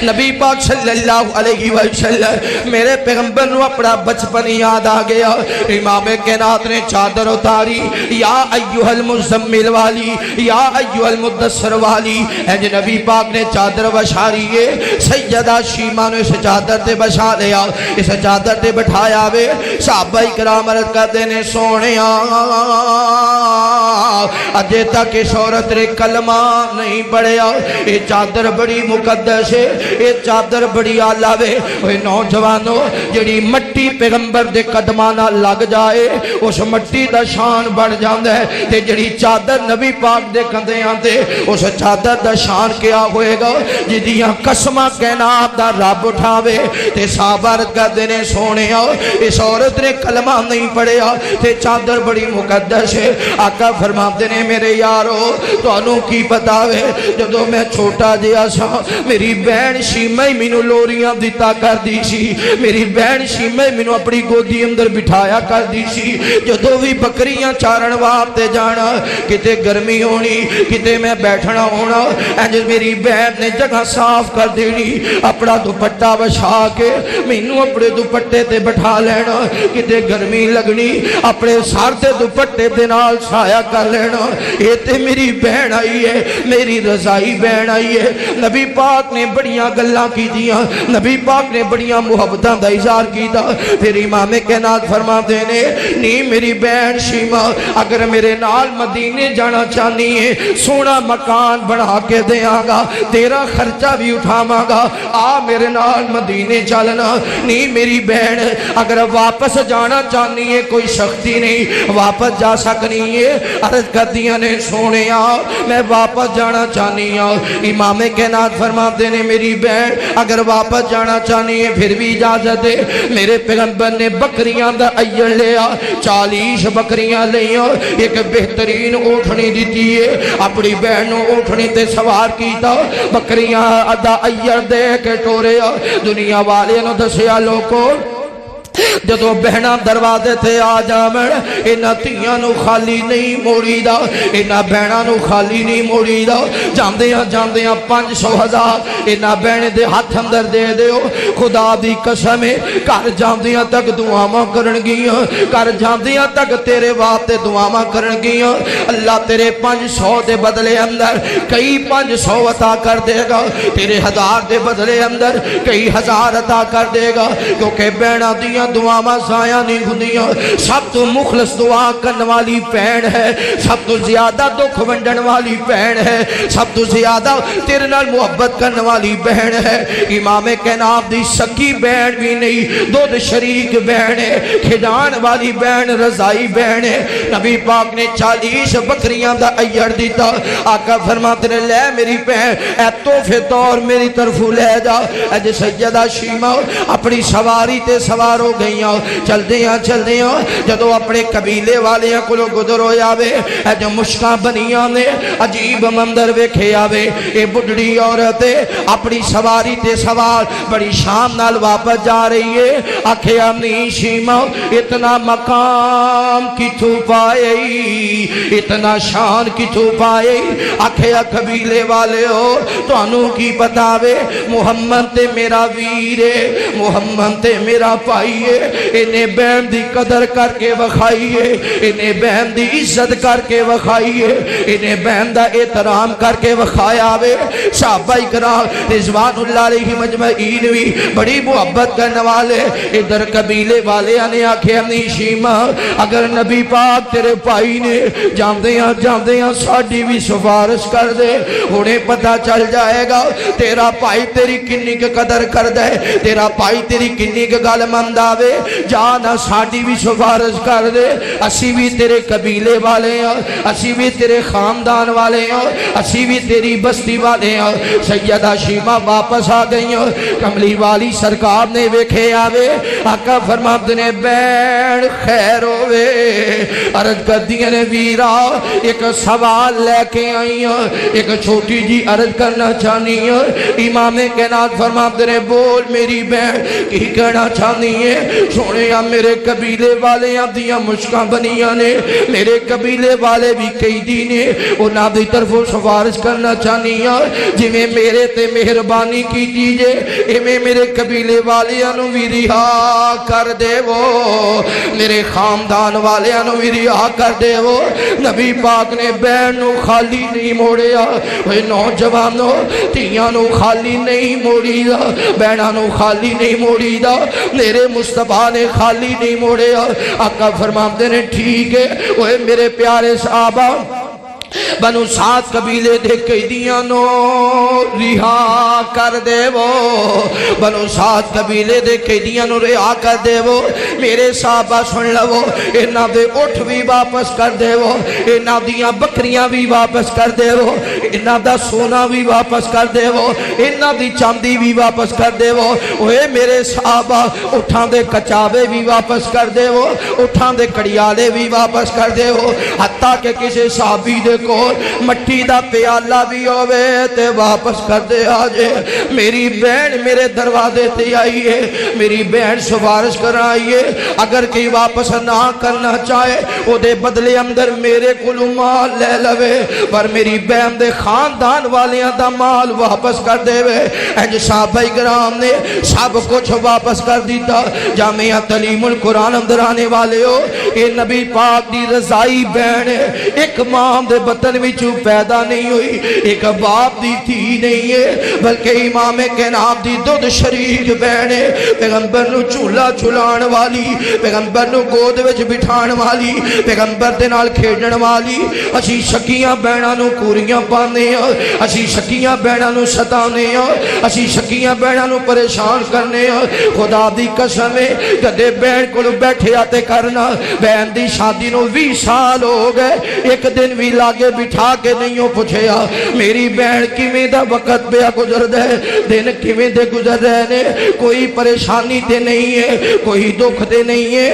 نبی پاک صلی اللہ علیہ وسلم میرے پیغمبر نو اپنا بچپن یاد آ گیا امام کائنات نے چادر اتاری یا ایوہ المزمل والی یا ایوہ المدثر والی اے نبی پاک نے چادر بچھاری ہے سیدہ شیمہ نے اس چادر تے بچھا لیا اس چادر تے بٹھایا وے صحابہ کرام عرض کرتے نے سونیاں اجے تک اس عورت نے کلمہ نہیں پڑھیا یہ چادر بڑی مقدس ہے یہ چادر بڑی آلہ وے اوے نوجوانو جڑی مٹی پیغمبر دے قدماں نال لگ جائے اس مٹی دا شان بڑھ جاندا ہے تے جڑی چادر نبی پاک دے کندھیاں تے اس چادر دا شان کیا ہوئے گا جدیاں قسماں کائنات دا رب اٹھاوے تے صحابہ کردے نے سونیا اس عورت نے کلمہ نہیں پڑھیا تے چادر بڑی مقدس ہے آقا فرماتے نے میرے یارو تانوں کی پتا وے جدوں میں چھوٹا جہا سا میری بہن شیمہ مینوں لوریاں دتا کر دی سی میری بہن شیمہ مینوں اپنی گودی اندر بٹھایا کر دی سی جدوں بھی بکریاں چارن واسطے جانا کتے گرمی ہونی کتے میں بیٹھنا ہونا انج میری بہن نے جگہ صاف کر دینی اپنا دوپٹہ بچھا کے مینوں اپنے دوپٹے تے بٹھا لینا کتے گرمی لگنی اپنے سر تے دوپٹے دے نال چھایا کر لینا یہ تے میری بہن آئی ہے میری رضائی بہن آئی ہے نبی پاک نے بڑیاں گلاں کی دیاں نبی پاک نے بڑیاں محبتاں دا اظہار کیتا پھر امام کائنات فرماتے نے نہیں میری بہن شیمہ اگر میرے نال مدینے جانا چاہنی ہے سونا مکان بنا کے دیاں گا تیرا خرچہ بھی اٹھاواں گا آ میرے نال مدینے چلنا نہیں میری بہن اگر واپس جانا چاہنی ہے کوئی سختی نہیں واپس جا سکنی ہے عرض کر دیا نے سونے میں واپس جانا چاہنی ہوں امام کائنات فرماتے نے میری بہن اگر واپس جانا چاہنی ہے پھر بھی اجازت ہے میرے پیغمبر نے بکریاں دا ایڑ لیا 40 بکریاں لیا ایک بہترین اونٹنی دیتی ہے اپنی بہنوں اونٹنی تے سوار کیتا بکریاں دا ایڑ دے کے ٹوریا دنیا والے نو دسیا لوگوں جدو بہنا دروازے تھے آ جامن اینا تیاں نو خالی نہیں موڑی دا اینا بہنا نو خالی نہیں موڑی دا جاندیاں 500,000 اینا بہنے دے ہاتھ اندر دے دیو خدا دی قسم کر جاندیاں تک دعاواں کرن گیاں کر جاندیاں تک تیرے واسطے دعاواں کرن گیاں اللہ تیرے 500 دے بدلے اندر کئی 500 عطا کر دے گا تیرے 1000 دے بدلے اندر کئی 1000 عطا کر دے گا کیونکہ بہنا دیاں دعاواں ضائع نہیں ہوندیاں سب تو مخلص دعا کرنے والی بہن ہے سب تو زیادہ دکھ ونڈن والی بہن ہے سب تو زیادہ تیرے نال محبت کرنے والی بہن ہے امام کائنات دی سکی بہن بھی نہیں دودھ شریک بہن ہے کھڈان والی بہن رضائی بہن ہے نبی پاک نے 40 بکریاں دا ایڑ دیتا آقا فرماتے نے لے میری بہن اے تحفے طور میری طرف لے جا اج سیدہ شیمہ اپنی سواری تے سوار ہو گئیاں چل دیاں جدو اپنے قبیلے والیاں کو گزر ہو جاوے اے جو مشکاں بنیاں نے عجیب مندر ویکھے آوے اے بڑھڑی عورت اپنی سواری تے سوار بڑی شام نال واپس جا رہی ہے آکھے امی شیمہ اتنا مقام کتھوں پائے اتنا شان کتھوں پائے آکھے قبیلے والے ہو تو انہوں کی بتاوے محمد تے میرا ویر ہے محمد تے میرا پائیے انہیں بہن دی قدر کر کے وکھائیے انہیں بہن دی عزت کر کے وکھائیے انہیں بہن دا احترام کر کے وکھایا وے صحابہ اکرام رضوان اللہ علیہ مجمعین بھی بڑی محبت کرنے والے ادھر قبیلے والے نے آکھے امی شیمہ اگر نبی پاک تیرے پائی نے جاندیاں ساڑی بھی سفارش کر دے انہیں پتہ چل جائے گا تیرا پائی تیری کنی کے قدر کر دے تیرا پائی تیری کنی کے گال مند آوے جانا ساڑی بھی سفارش کر دے اسی بھی تیرے قبیلے والے ہیں اسی بھی تیرے خاندان والے ہیں اسی بھی تیری بستی والے ہیں سیدہ شیمہ واپس آ گئی ہیں کملی والی سرکار نے ویکھے آوے آقا فرماتے نے بین خیر ہوئے عرض کر دیا نے ویرا ایک سوال لے کے آئی ہیں ایک چھوٹی جی عرض کرنا چاہنی ہیں امام کائنات فرماتے نے بول میری بین کی کہنا چاہنی ہے سونے میرے قبیلے والے دیاں مشکاں بنیاں نے میرے قبیلے والے بھی کئی دینے انہاں دی طرف سفارش کرنا چاہنی ہیں جی میں میرے تے مہربانی کی دیجے ایمیں میرے قبیلے والے انہوں بھی رہا کر دے وہ میرے خاندان والے انہوں بھی رہا کر دے وہ نبی پاک نے بہنوں خالی نہیں موڑیا نوجوانوں تیانوں خالی نہیں موڑی دا بہنانوں خالی نہیں موڑی دا میرے مصطفیٰ نے خالی نہیں موڑے آقا فرماتے نے ٹھیک ہے وہ میرے پیارے صحابہ بنو سعد قبیلے دے قیدیاں نو رہا کر دے وہ، بنو سعد قبیلے دے قیدیاں نو رہا کر دے وہ، میرے صحابہ سن لو، انہاں دے اٹھ بھی واپس کر دے وہ، انہاں دیاں بکریاں بھی واپس کر دے وہ، انہاں دا سونا بھی واپس کر دے وہ، انہاں دی چاندی بھی واپس کر دے وہ، اوے میرے صحابہ اٹھاں دے کچاوے بھی واپس کر دے وہ، اٹھاں دے کڑیالے بھی واپس کر دے وہ، حتیٰ کہ کسی صحابی دے کو مٹی دا پیالہ بھی ہوئے تے واپس کر دے آجے۔ میری بہن میرے دروازے تے آئیے، میری بہن سفارش کر آئیے، اگر کہیں واپس نہ کرنا چاہے وہ دے بدلے اندر میرے کلو مال لے لوے، پر میری بہن دے خاندان والیاں دا مال واپس کر دے وے۔ انج صحابہ کرام نے سب کچھ واپس کر دیتا۔ جامعہ تعلیم القرآن اندر آنے والے ہو، اے نبی پاک دی رضائی بہن ہے، ایک ماں دے بطن وچوں پیدا نہیں ہوئی، ایک باپ دی تھی نہیں ہے، بلکہ امام کائنات دی دودھ شریک بہن ہے، پیغمبر نو چولا چلان والی، پیغمبر نو گود وچ بٹھان والی، پیغمبر دے نال کھیڈن والی۔ اسی شکیاں بہناں نو کوریاں پاندے ہاں، اسی شکیاں بہناں نو ستانے ہاں، اسی شکیاں بہناں نو پریشان کرنے ہاں۔ خدا دی قسم ہے کدے بہن کول بیٹھے آتے کرنا، بہن دی شادی نو 20 سال ہو گئے، ایک دن بھی لاگے بٹھا کے نہیں ہو پوچھیا میری بہن کیویں دا وقت پیا گزر دے، دن کیویں دے گزر رہے نے، کوئی پریشانی تے نہیں ہے، کوئی دکھ تے نہیں ہے۔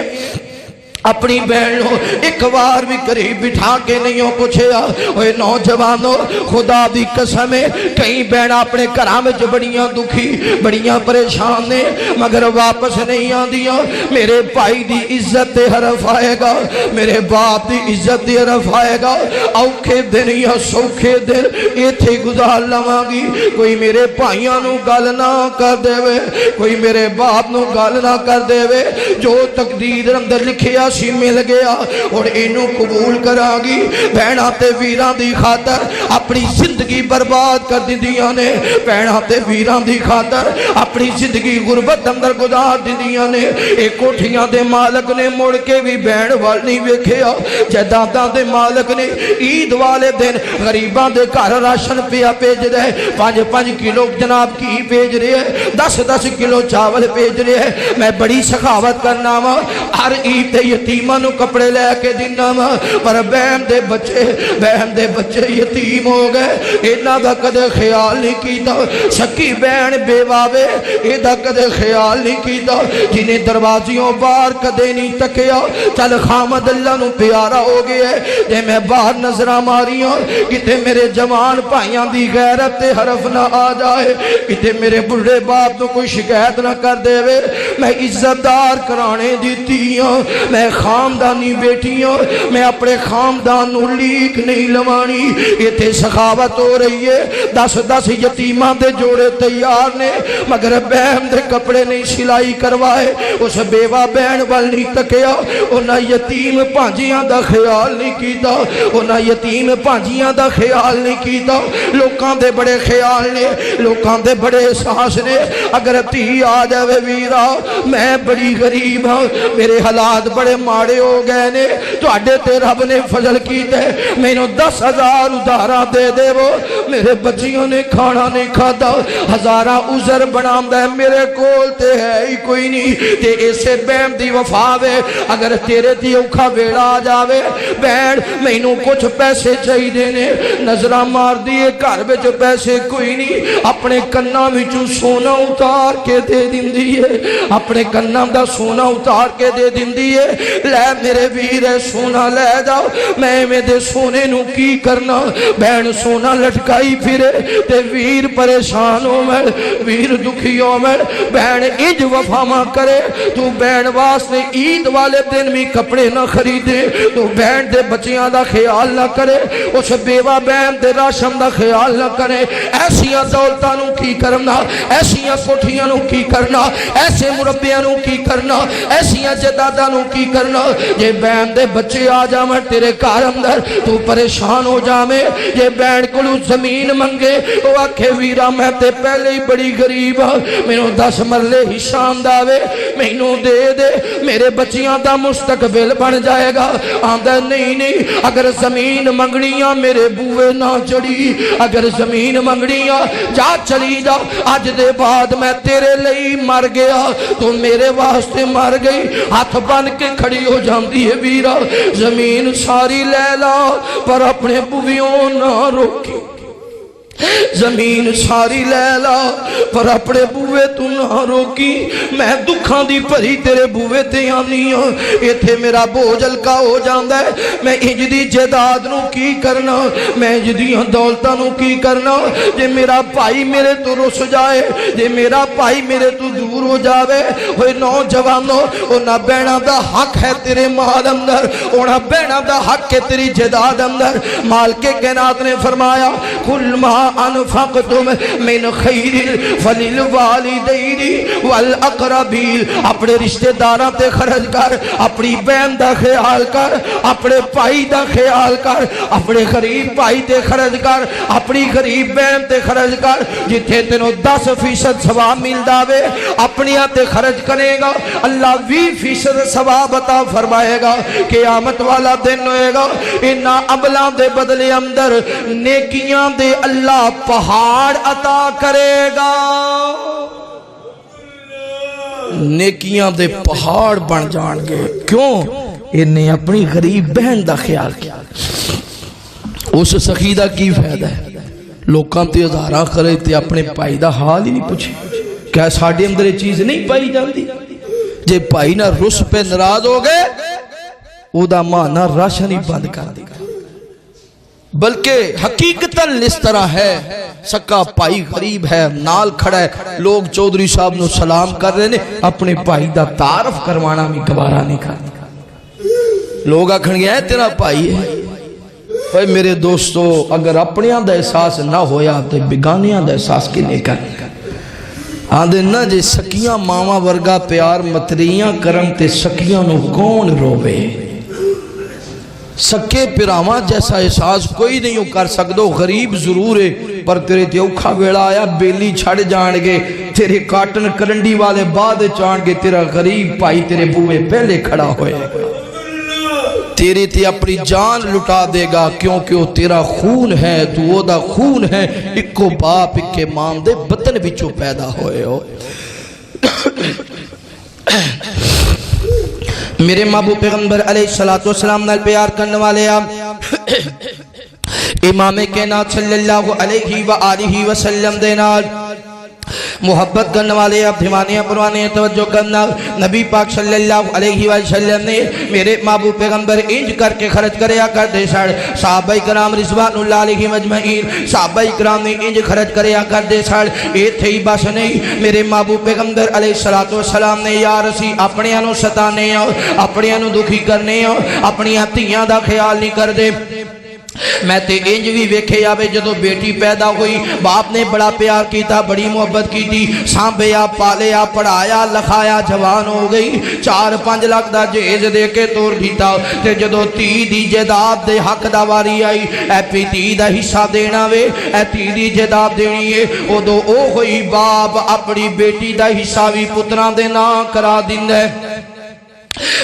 اپنی بہنوں ایک بار بھی قریب بٹھا کے نہیں ہو پوچھیا۔ اوے نوجوانوں خدا دی قسم ہے کئی بہن اپنے گھراں وچ بڑیاں دکھی بڑیاں پریشان نے مگر واپس نہیں آندیاں۔ میرے بھائی دی عزت تے حرف آئے گا، میرے باپ دی عزت تے حرف آئے گا، اوکھے دن یا سوکھے دن ایتھے گزار لواں گی۔ کوئی میرے بھائیاں نو گل نہ کر دے وے، کوئی میرے باپ نو گل نہ کر دے وے، جو تقدیر اندر لکھیا سی مل گیا اور انہوں قبول کرا گی۔ بہناں تے ویران دی خاطر اپنی زندگی برباد کر دیندیاں نے، بہناں تے ویران دی خاطر اپنی زندگی غربت اندر گزار دیندیاں نے۔ ایک کوٹھیاں دے مالک نے مڑ کے بھی بہن وال نہیں ویکھیا، جائیداداں دے مالک نے عید والے دن غریباں دے گھر راشن پیا بھیج رہے، 5 کلو جناب کی بھیج رہے ہیں، 10 کلو چاول بھیج رہے ہیں۔ میں بڑی سخاوت کرنا وا، ہر عید تے یتیماں نو کپڑے لے کے دینا وا، پر بہن دے بچے یتیم ہو گئے، انہاں دا کدے خیال نہیں کیتا۔ سکی بہن بیوہ وے، ایدہ کدے خیال نہیں کیتا، جنہیں دروازیوں باہر کدے نہیں تکیا۔ چل خامد اللہ نو پیارا ہو گئے، جے میں باہر نظرہ ماریاں کتے میرے جوان بھائیاں دی غیرت تے حرف نہ آ جائے، کتے میرے بڑھے باپ تو کوئی شکایت نہ کر دے وے۔ میں عزت دار کرانے دیتی ہوں، میں خاندانی بیٹی ہوں، میں اپنے خاندان نو لیک نہیں لوانی۔ یہ تے سخاوت ہو رہی ہے، 10 یتیماں دے جوڑے تیار نے مگر بہن دے کپڑے نہیں سلائی کروائے۔ اس بیوہ بہن وال نہیں تکیا، انہاں یتیم پانجیاں دا خیال نہیں کیتا، انہاں یتیم پانجیاں دا خیال نہیں کیتا۔ لوکاں دے بڑے خیال نے، لوکاں دے بڑے احساس نے، اگر تھی آ جاوے ویرا میں بڑی غریب ہوں، میرے حالات بڑے ماڑے ہو گئے نے، تو اڈے تے رب نے فضل کیتے میں نو 10,000 ادارہ دے دے وہ، میرے بچیوں نے کھانا نہیں کھاتا، 1000 عذر بنام دے میرے کول تے ہے ہی کوئی نہیں۔ تے اسے بہن دی وفاوے اگر تیرے دی اوکھا ویڑا آ جاوے، بہن میں نو کچھ پیسے چاہی دینے، نظرہ مار دیئے گھر بچ پیسے کوئی نہیں، اپنے کناں وچوں سونا اتار کے دے دن دیئے، اپنے کناں دا سونا اتار کے دے دن دیئے۔ لے میرے ویر سونا لے جاؤ، میں دے سونے نو کی کرنا۔ بہن سونا لٹکائی پھرے تے ویر پریشان ہو میں، ویر دکھی ہو میں۔ بہن اج وفا ماں کرے، تو بہن واسطے عید والے دن بھی کپڑے نہ خریدے، تو بہن دے بچیاں دا خیال نہ کرے، اس بیوہ بہن دے راشن دا خیال نہ کرے۔ ایسیاں دولتاں نو کی کرنا، ایسیاں کوٹھیاں نو کی کرنا، ایسے مربیاں نو کی کرنا، ایسیاں جداداں نو کی کرنا جے بہن دے بچے آ جاویں تیرے گھر اندر تو پریشان ہو جاویں جے بہن کولوں زمین منگے او آکھے ویرا میں تے پہلے ہی بڑی غریب ہاں مینوں 10 مرلے حصہ دے مینوں دے دے میرے بچیاں دا مستقبل بن جائے گا آندا نہیں اگر زمین منگنیاں میرے بوئے نہ چڑی اگر زمین منگنیاں جا چلی جا اج دے بعد میں تیرے لئی مر گیا تو میرے واسطے مر گئی ہاتھ بن کے کھڑی ہو جاندی ہے ویرا زمین ساری لے لا پر اپنے بوئیوں نہ روکی زمین ساری لے لا پر اپنے بوئے تو نہ روکی میں دکھاں دی پری تیرے بوئے تے آنی ہوں ایتھے میرا بوجھ ہلکا ہو جاندہ ہے میں انج دی جائیداد نو کی کرنا میں انج دی دولتاں نو کی کرنا جے میرا بھائی میرے تو رس جائے جے میرا بھائی میرے تو دور ہو جاوے ہوئے نوجوانوں اونا بہنا دا حق ہے تیرے مال اندر اونا بہنا دا حق ہے تیری جائیداد اندر مال کے کائنات نے فرمایا کل ما انفقتم من خیر فللوالدین والاقربین اپنے رشتہ داراں تے خرچ کر اپنی بہن دا خیال کر اپنے بھائی دا خیال کر اپنے غریب بھائی تے خرچ کر اپنی غریب بہن تے خرچ کر جتھے تینوں 10% ثواب ملدا وے اپنی تے خرچ کرے گا اللہ 20% ثواب عطا فرمائے گا قیامت والا دن ہوئے گا انہاں عملاں دے بدلے اندر نیکیاں دے اللہ پہاڑ عطا کرے گا نیکیاں دے پہاڑ بن جان گے کیوں انہیں اپنی غریب بہن دا خیال کیا اس سخی دا کی فائدہ ہے لوکاں تے ہزاراں کرے تے اپنے پائی دا حال ہی نہیں پوچھے کیا ساڑھے اندر یہ چیز نہیں پائی جاندی جے پائی نہ رس پہ ناراض ہو گئے او دا ماں نہ راشن ہی بند کر دے گا بلکہ حقیقتاً اس طرح ہے سکا پائی غریب ہے نال کھڑا ہے لوگ چودھری صاحب نو سلام کر رہے نے اپنے پائی دا تعارف کروانا بھی گوارا نہیں کرنا لوگ آکھن گیا ہے تیرا پائی ہے اوے میرے دوستو اگر اپنیاں دا احساس نہ ہویا تو بگانیاں دا احساس کی نہیں کرنے آدھے نہ جے سکیاں ماما ورگا پیار متریاں کرم تے سکیاں نو کون روے سکے پیراواں جیسا احساس کوئی نہیں کر سکدو غریب ضرور ہے پر تیرے تے اوکھا ویڑا آیا بیلی چھڑ جان گے تیرے کاٹن کرنڈی والے بعد چان گے تیرا غریب پائی تیرے بوئے پہلے کھڑا ہوئے تیرے تے اپنی جان لٹا دے گا کیونکہ وہ تیرا خون ہے تو وہ دا خون ہے اکو باپ اکے مام دے بطن بچو پیدا ہوئے ہو میرے محبوب پیغمبر علیہ السلام نال پیار کرنے والے امام کائنات صلی اللہ علیہ وآلہ وسلم دے نال محبت کرنے والے اب دیوانے پروانے توجہ کرنا نبی پاک صلی اللہ علیہ وسلم نے میرے محبوب پیغمبر انج کر کے خرچ کریا کر دے سڑ صحابہ کرام رضوان اللہ علیہ مجمعین صحابہ کرام نے انج خرچ کریا کر دے سڑ اے تھی بس نہیں میرے محبوب پیغمبر علیہ السلام نے یا رسی اپنے انو ستانے اپنے انو دکھی کرنے اپنی ہتھیاں دا خیال نہیں کر دے میں تے انج بھی ویکھے آوے جدو بیٹی پیدا ہوئی باپ نے بڑا پیار کیتا بڑی محبت کی تھی سانبیا پالیا پڑھایا لکھایا جوان ہو گئی 4-5 لاکھ دا جیز دے کے توڑ دیتا تے جدو تی دی جداب دے حق دا واری آئی اے پی تی دا حصہ دینا وے اے تی دی جداب دینی ہے او دو او ہوئی باپ اپنی بیٹی دا حصہ بھی پتران دے نا کرا دن دے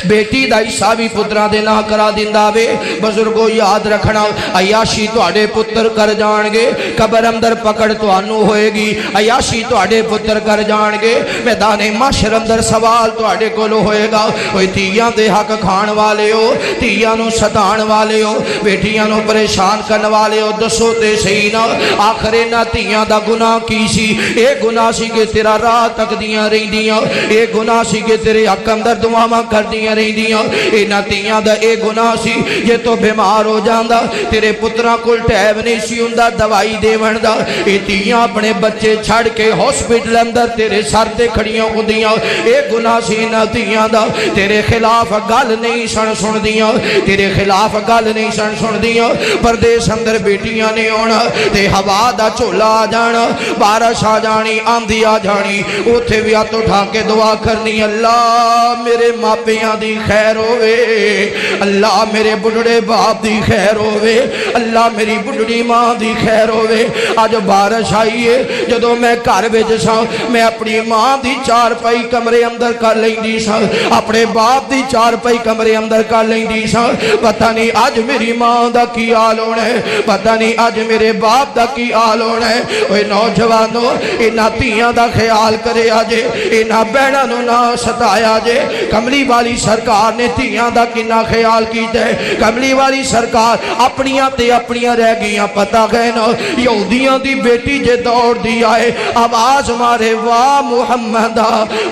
بیٹی دا حصہ بھی پتران دے نہ کرا دیندہ وے بزرگو یاد رکھنا عیاشی توڑے پتر کر جان گے قبر اندر پکڑ تو آنو ہوئے گی عیاشی توڑے پتر کر جان گے میدان معاشر اندر سوال توڑے کولو ہوئے گا کوئی تیاں دے حق کھان والے ہو تیاں نو ستان والے ہو بیٹیاں نو پریشان کرن والے ہو دسو تے سینا آخرے نہ تیاں دا گناہ کی سی اے گناہ سی کہ تیرا راہ تک دیاں رہی دیاں اے گناہ سی کہ تیرے حق اندر دعاواں کر دیاں رہی دیاں اے نہ تیاں دا اے گناہ سی یہ تو بیمار ہو جاندہ تیرے پترہ کل ٹیب نہیں سی اندہ دوائی دے وندہ اے تیاں اپنے بچے چھڑ کے ہاسپٹل اندر تیرے سر تے کھڑیاں ہو دیاں اے گناہ سی نہ تیاں دا تیرے خلاف گل نہیں سن دیاں تیرے خلاف گل نہیں سن دیاں پردیس اندر بیٹیاں نے ہونا تے ہوا دا چولا آ جانا بارش آ جانی آندھی آ جانی اوتھے بھی ہاتھ اٹھا کے دعا کرنی اللہ میرے ماپیاں دھیاں دی خیر ہوئے، اللہ میرے بڑھڑے باپ دی خیر ہوئے، اللہ میری بڑھڑی ماں دی خیر ہوئے۔ آج بارش آئیے جدو میں گھر وچ سا میں اپنی ماں دی چار پائی کمرے اندر کر لیندی سا، اپنے باپ دی چار پائی کمرے اندر کر لیندی سا۔ پتہ نہیں آج میری ماں دا کی حال ہونا ہے، پتہ نہیں آج میرے باپ دا کی حال ہونا ہے۔ اوے نوجوانوں انہاں تیاں دا خیال کرے آجے، انہاں بہناں نوں نہ ستایا جے۔ کملی والی سرکار نے تیاں دا کنا خیال کیتا ہے، کملی والی سرکار اپنیاں تے اپنیاں رہ گیاں پتہ گئے نا، یہودیاں دی بیٹی جے دوڑ دی آئے آواز مارے واہ محمد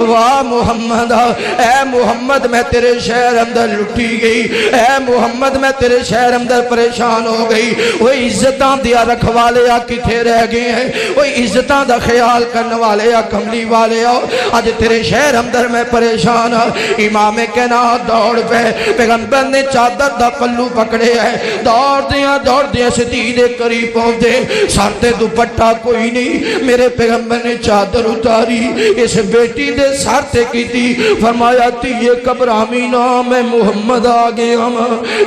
واہ محمد، اے محمد میں تیرے شہر اندر لٹی گئی، اے محمد میں تیرے شہر اندر پریشان ہو گئی۔ وہ عزتاں دیا رکھوالے کتھے رہ گئے ہیں، وہ عزتاں دا خیال کرنے والے کملی والے آج تیرے شہر اندر میں پریشان ہوں۔ امام کہنا دوڑ پہ، پیغمبر نے چادر دا پلو پکڑے ہے، دوڑ دیا سدی دے قریب پہنچے، سر تے دوپٹہ کوئی نہیں، میرے پیغمبر نے چادر اتاری اس بیٹی دے سر تے کی تھی، فرمایا تیے قبرامی نام ہے محمد آگے ہم،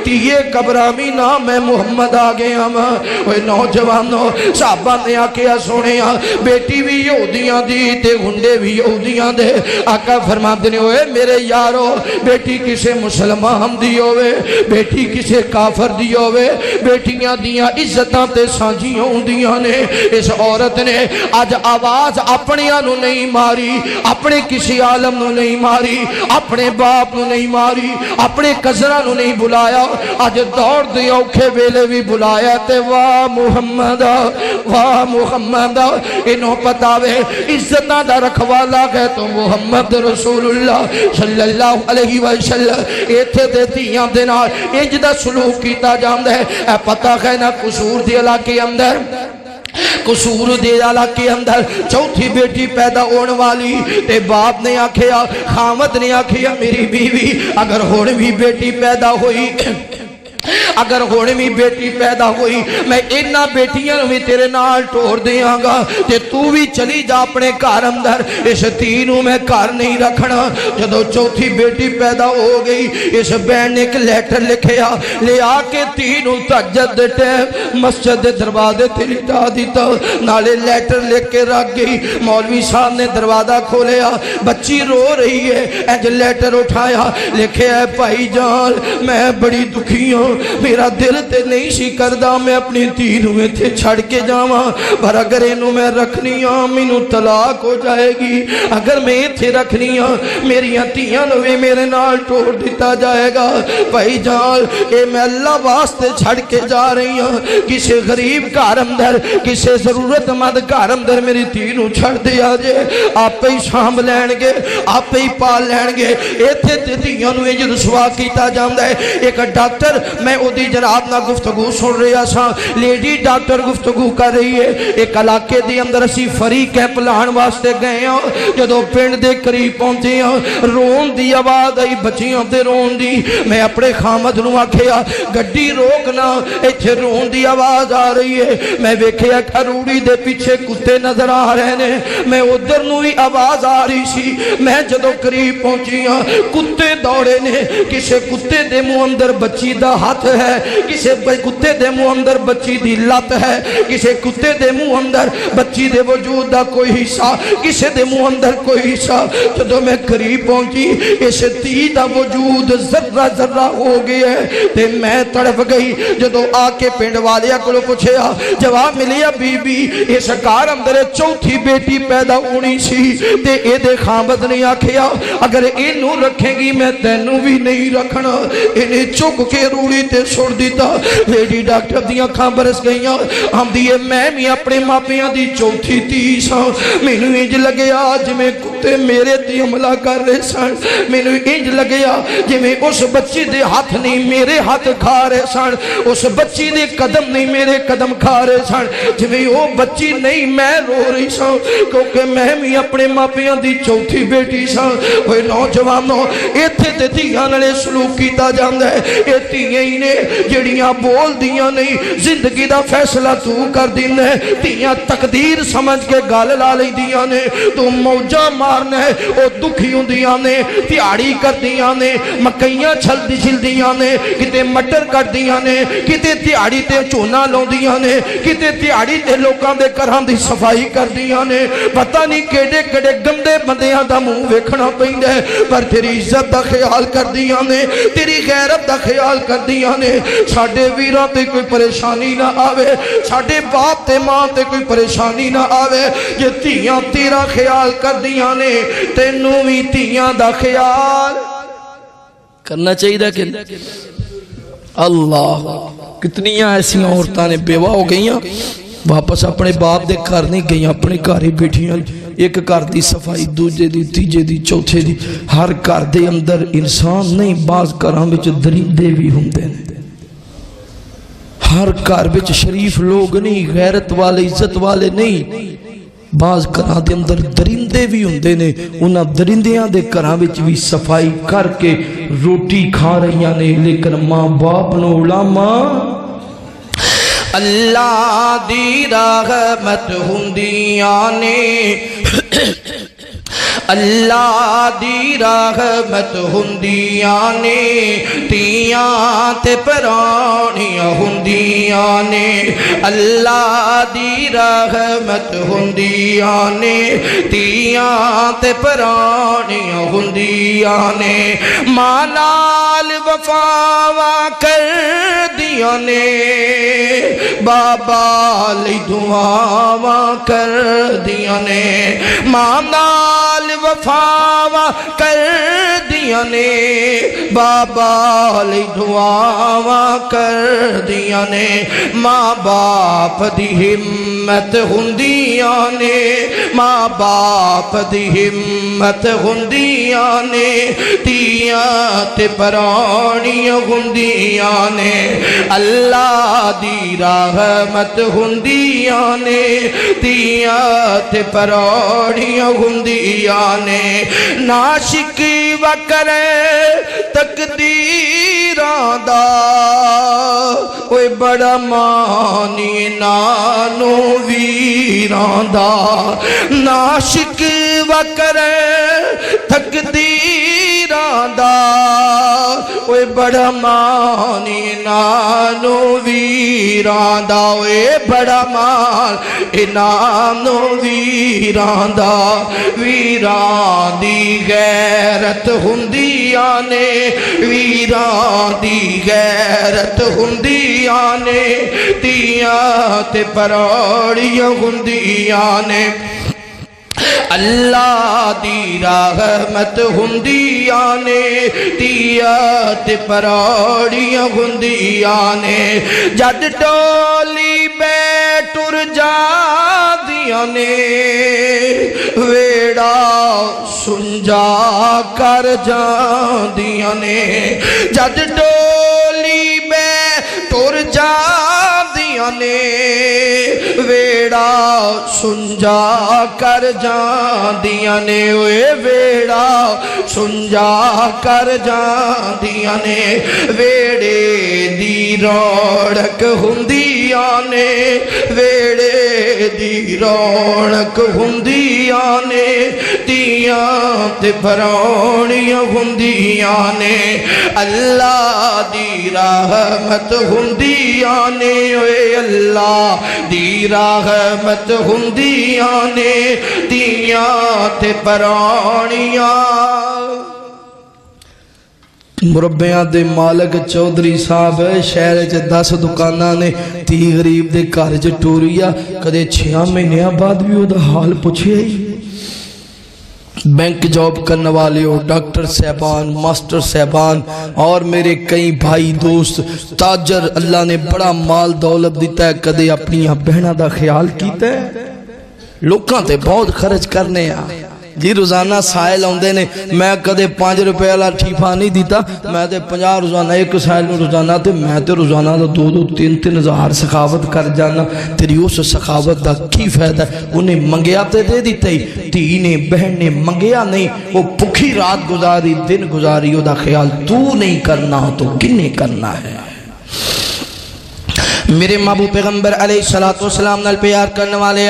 تیے قبرامی نام ہے محمد آگے ہم۔ وہ نوجوانوں صحابہ نے آکیا سونے بیٹی بھی یہودیاں دی تے گھنڈے بھی یہودیاں دے، آقا فرما دینے ہوئے میرے یارو بیٹی کسے مسلمان دی ہوئے، بیٹی کسے کافر دی ہوئے، بیٹیاں دیاں عزتاں تے سانجیاں ہوندیاں نے۔ اس عورت نے آج آواز اپنے نو نہیں ماری، اپنے کسی عالم نو نہیں ماری، اپنے باپ نو نہیں ماری، اپنے کزرہ نو نہیں بلایا، آج دوڑ دے اوکھے ویلے بھی بلایا تے واہ محمد واہ محمد۔ انہوں پتاوے عزتاں دا رکھوالا گئے تو محمد رسول اللہ صلی اللہ علیہ وسلم ایتھے دے دیاں دینا انج دا سلوک کیتا جاندہ ہے۔ اے پتہ ہے نا قصور دی علاقے اندر، قصور دے علاقے اندر چوتھی بیٹی پیدا ہونے والی تے باپ نے آکھیا، خامد نے آکھیا میری بیوی اگر ہونے بھی بیٹی پیدا ہوئی، اگر ہونے بھی بیٹی پیدا ہوئی میں انہاں بیٹیاں بھی تیرے نال ٹور دیاں گا تے تو بھی چلی جا اپنے گھر اندر، اس تینوں میں گھر نہیں رکھنا۔ جدو چوتھی بیٹی پیدا ہو گئی اس بہن نے ایک لیٹر لکھیا، لے آ کے تینوں تہجد دے ٹائم مسجد دے دروازے تے لٹا دیتا، نالے لیٹر لکھ کے رکھ گئی۔ مولوی صاحب نے دروازہ کھولیا، بچی رو رہی ہے، انج لیٹر اٹھایا، لکھے ہے بھائی جان میں بڑی دکھی ہوں، میرا دل تے نہیں سی کردہ میں اپنی تینوں میں تے چھڑ کے جاواں، پر اگر انہوں میں رکھنی ہاں مینوں طلاق ہو جائے گی، اگر میں تے رکھنی ہاں میری تیاں نوے میرے نال ٹوڑ دیتا جائے گا۔ بھائی جان اے میں اللہ واسطے چھڑ کے جا رہی ہوں، کسے غریب گھر اندر کسے ضرورت مند گھر اندر میری تینوں چھڑ دیا جے، آپ ہی شام لین گے آپ ہی پال لین گے۔ ایتھے تے تیاں نوے جو رسوا کیتا جاندہ ہے۔ ایک ڈاکٹر میں او دی جناب نہ گفتگو سن رہا سا، لیڈی ڈاکٹر گفتگو کر رہی ہے، ایک علاقے دی اندر اسی فری کیمپ لان واسطے گئے ہیں، جدو پنڈ دے قریب پہنچے ہیں رون دی آواز آئی، بچیاں تے رون دی۔ میں اپنے خامد نو آکھیا گڈی روکنا ایتھے رون دی آواز آ رہی ہے، میں ویکھیا کھروڑی دے پیچھے کتے نظر آ رہے نے، میں ادھر نو ہی آواز آ رہی سی، میں جدو قریب پہنچی ہاں کتے دوڑے نے، کسے کتے دے منہ اندر بچی دا ہاتھ ہے، کسے کتے دے منہ اندر بچی دی لت ہے، کسے کتے دے منہ اندر بچی دے وجود دا کوئی حصہ، کسے دے منہ اندر کوئی حصہ۔ جدو میں قریب پہنچی اس تی دا وجود ذرہ ذرہ ہو گیا ہے تے میں تڑپ گئی۔ جدو آ کے پنڈ والیا کو پوچھیا جواب ملیا بی بی اس کار اندر چوتھی بیٹی پیدا ہونی سی تے اے دے خامد نے آکھیا اگر اینوں رکھیں گی میں تینوں بھی نہیں رکھنا، انہیں چک کے روڑی تے چھوڑ دیتا۔ لیڈی ڈاکٹر دیاں کھاں برس گئیاں، ہم دیئے میں بھی اپنے ماپیاں دی چوتھی تیساں، مینو انج لگیا جی میں کتے میرے تے حملہ کر رہے سن، مینو انج لگیا جی میں اس بچی دے ہاتھ نہیں میرے ہاتھ کھا رہے سن، اس بچی دے قدم نہیں میرے قدم کھا رہے سن، جی میں وہ بچی نہیں میں رو رہی سن، کیونکہ میں بھی اپنے ماپیاں دی چوتھی بیٹی سن۔ وہ نوجوانوں ایتھے تے تھیاں نالے سلوک کیتا جاندہ ہے، ایتھے ہی نے جڑیاں بول دیاں نہیں زندگی دا فیصلہ تو کر دینا ہے تیاں تقدیر سمجھ کے گال لا لی دیاں نے تو موجہ مارنا ہے او دکھی ہوں دیاں نے تیاری کر دیاں نے مکیاں چھل دیاں نے کتے مٹر کر دیاں نے کتے تیاری تے چونا لوں دیاں نے کتے تیاری تے لوکاں دے کران دی صفائی کر دیاں نے پتہ نہیں کیڑے کیڑے گندے بندیاں دا منہ ویکھنا پیندا ہے پر تیری عزت دا خیال کر دیاں نے تیری غیرت دا خیال کر دیاں نے ساڈے ویراں تے کوئی پریشانی نہ آوے ساڈے باپ تے ماں تے کوئی پریشانی نہ آوے یہ تیاں تیرا خیال کر دیاں نے تینوں وی تیاں دا خیال کرنا چاہیے کہ اللہ کتنیاں ایسی عورتاں نے بیوہ ہو گئیاں واپس اپنے باپ دے گھر نہیں گئیاں اپنے گھر ہی بیٹھیاں ایک گھر دی صفائی دوجے دی تیجے دی چوتھے دی ہر گھر دے اندر انسان نہیں بعض گھراں وچ درندے بھی ہوندے نے ہر گھر وچ شریف لوگ نہیں غیرت والے عزت والے نہیں بعض گھراں دے اندر درندے بھی ہوندے نے انہاں درندیاں دے گھراں وچ بھی صفائی کر کے روٹی کھا رہیاں نے لیکن ماں باپ نو علماء اللہ دی رحمت ہوندیاں نے اللہ دی رحمت ہوندیاں نے تیاں تے پرانیاں ہوندیاں نے اللہ دی رحمت ہوندیاں نے تیاں تے پرانیاں ہوندیاں نے ماں نال وفاواں کر دیاں نے بابا لی دعاواں کر دیاں نے ماں نال وفاواں کر دیاں نے بابا لی دعاواں کر دیاں نے ماں باپ دی ہمت ہوندیاں نے ماں باپ دی ہمت ہوندیاں نے تیاں تے پرانیاں ہوندیاں نے اللہ دی رحمت ہوندیاں نے تیاں تے پرانیاں ہوندیاں نے ناشکی وکرے تقدیراں دا کوئی بڑا مانی نانو ویراں دا ناشک وکرے تقدیراں دا کوئی بڑا مانی نانو ویراں دا اوے بڑا مان نانو ویراں دا ویراں دی غیرت ہوندیاں نے ویراں دی غیرت ہوندیاں نے تیاں تے پراڑیاں ہوندیاں نے اللہ دی رحمت ہوندیاں نے تیاں تے پراڑیاں ہوندیاں نے جد ٹولی بے ٹر جاندیاں نے ویڑا سنجا کر جاندیاں نے جد ٹولی بے ٹر جاندیاں نے ویڑا سنجا کر جاندیاں نے اوے ویڑا سنجا کر جاندیاں نے ویڑے دی رونق ہوندیاں نے ویڑے دی رونق ہوندیاں نے تیاں تے پرانیاں ہوندیاں نے اللہ دی رحمت ہوندیاں نے اوے اللہ دی رحمت ہوندیاں نے تیاں تے پرانیاں مربیاں دے مالک چودھری صاحب شہر چ 10 دکاناں نے 30 غریب دے گھر چ ٹوریا کدے 6 مہینے بعد بھی وہ حال پوچھے بینک جاب کرنے والے ہو ڈاکٹر صاحبان ماسٹر صاحبان اور میرے کئی بھائی دوست تاجر اللہ نے بڑا مال دولت دیتا ہے کدے اپنی بہنہ دا خیال کیتا ہے لوکاں تے بہت خرچ کرنے جی روزانہ سائل ہوندے نے میں کدے 5 روپے والا ٹھیفا نہیں دیتا میں تے 50 روزانہ ایک سائل میں روزانہ تے میں تے روزانہ 2-3 ہزار سخاوت کر جانا تیری اس سخاوت دا کی فائدہ انہیں منگیا تے دے دیتا ہی تھی نے بہن نے منگیا نہیں وہ بھوکی رات گزاری دن گزاری او دا خیال تو نہیں کرنا تو کنے کرنا ہے میرے محبوب پیغمبر علیہ السلام نال پیار کرنے والے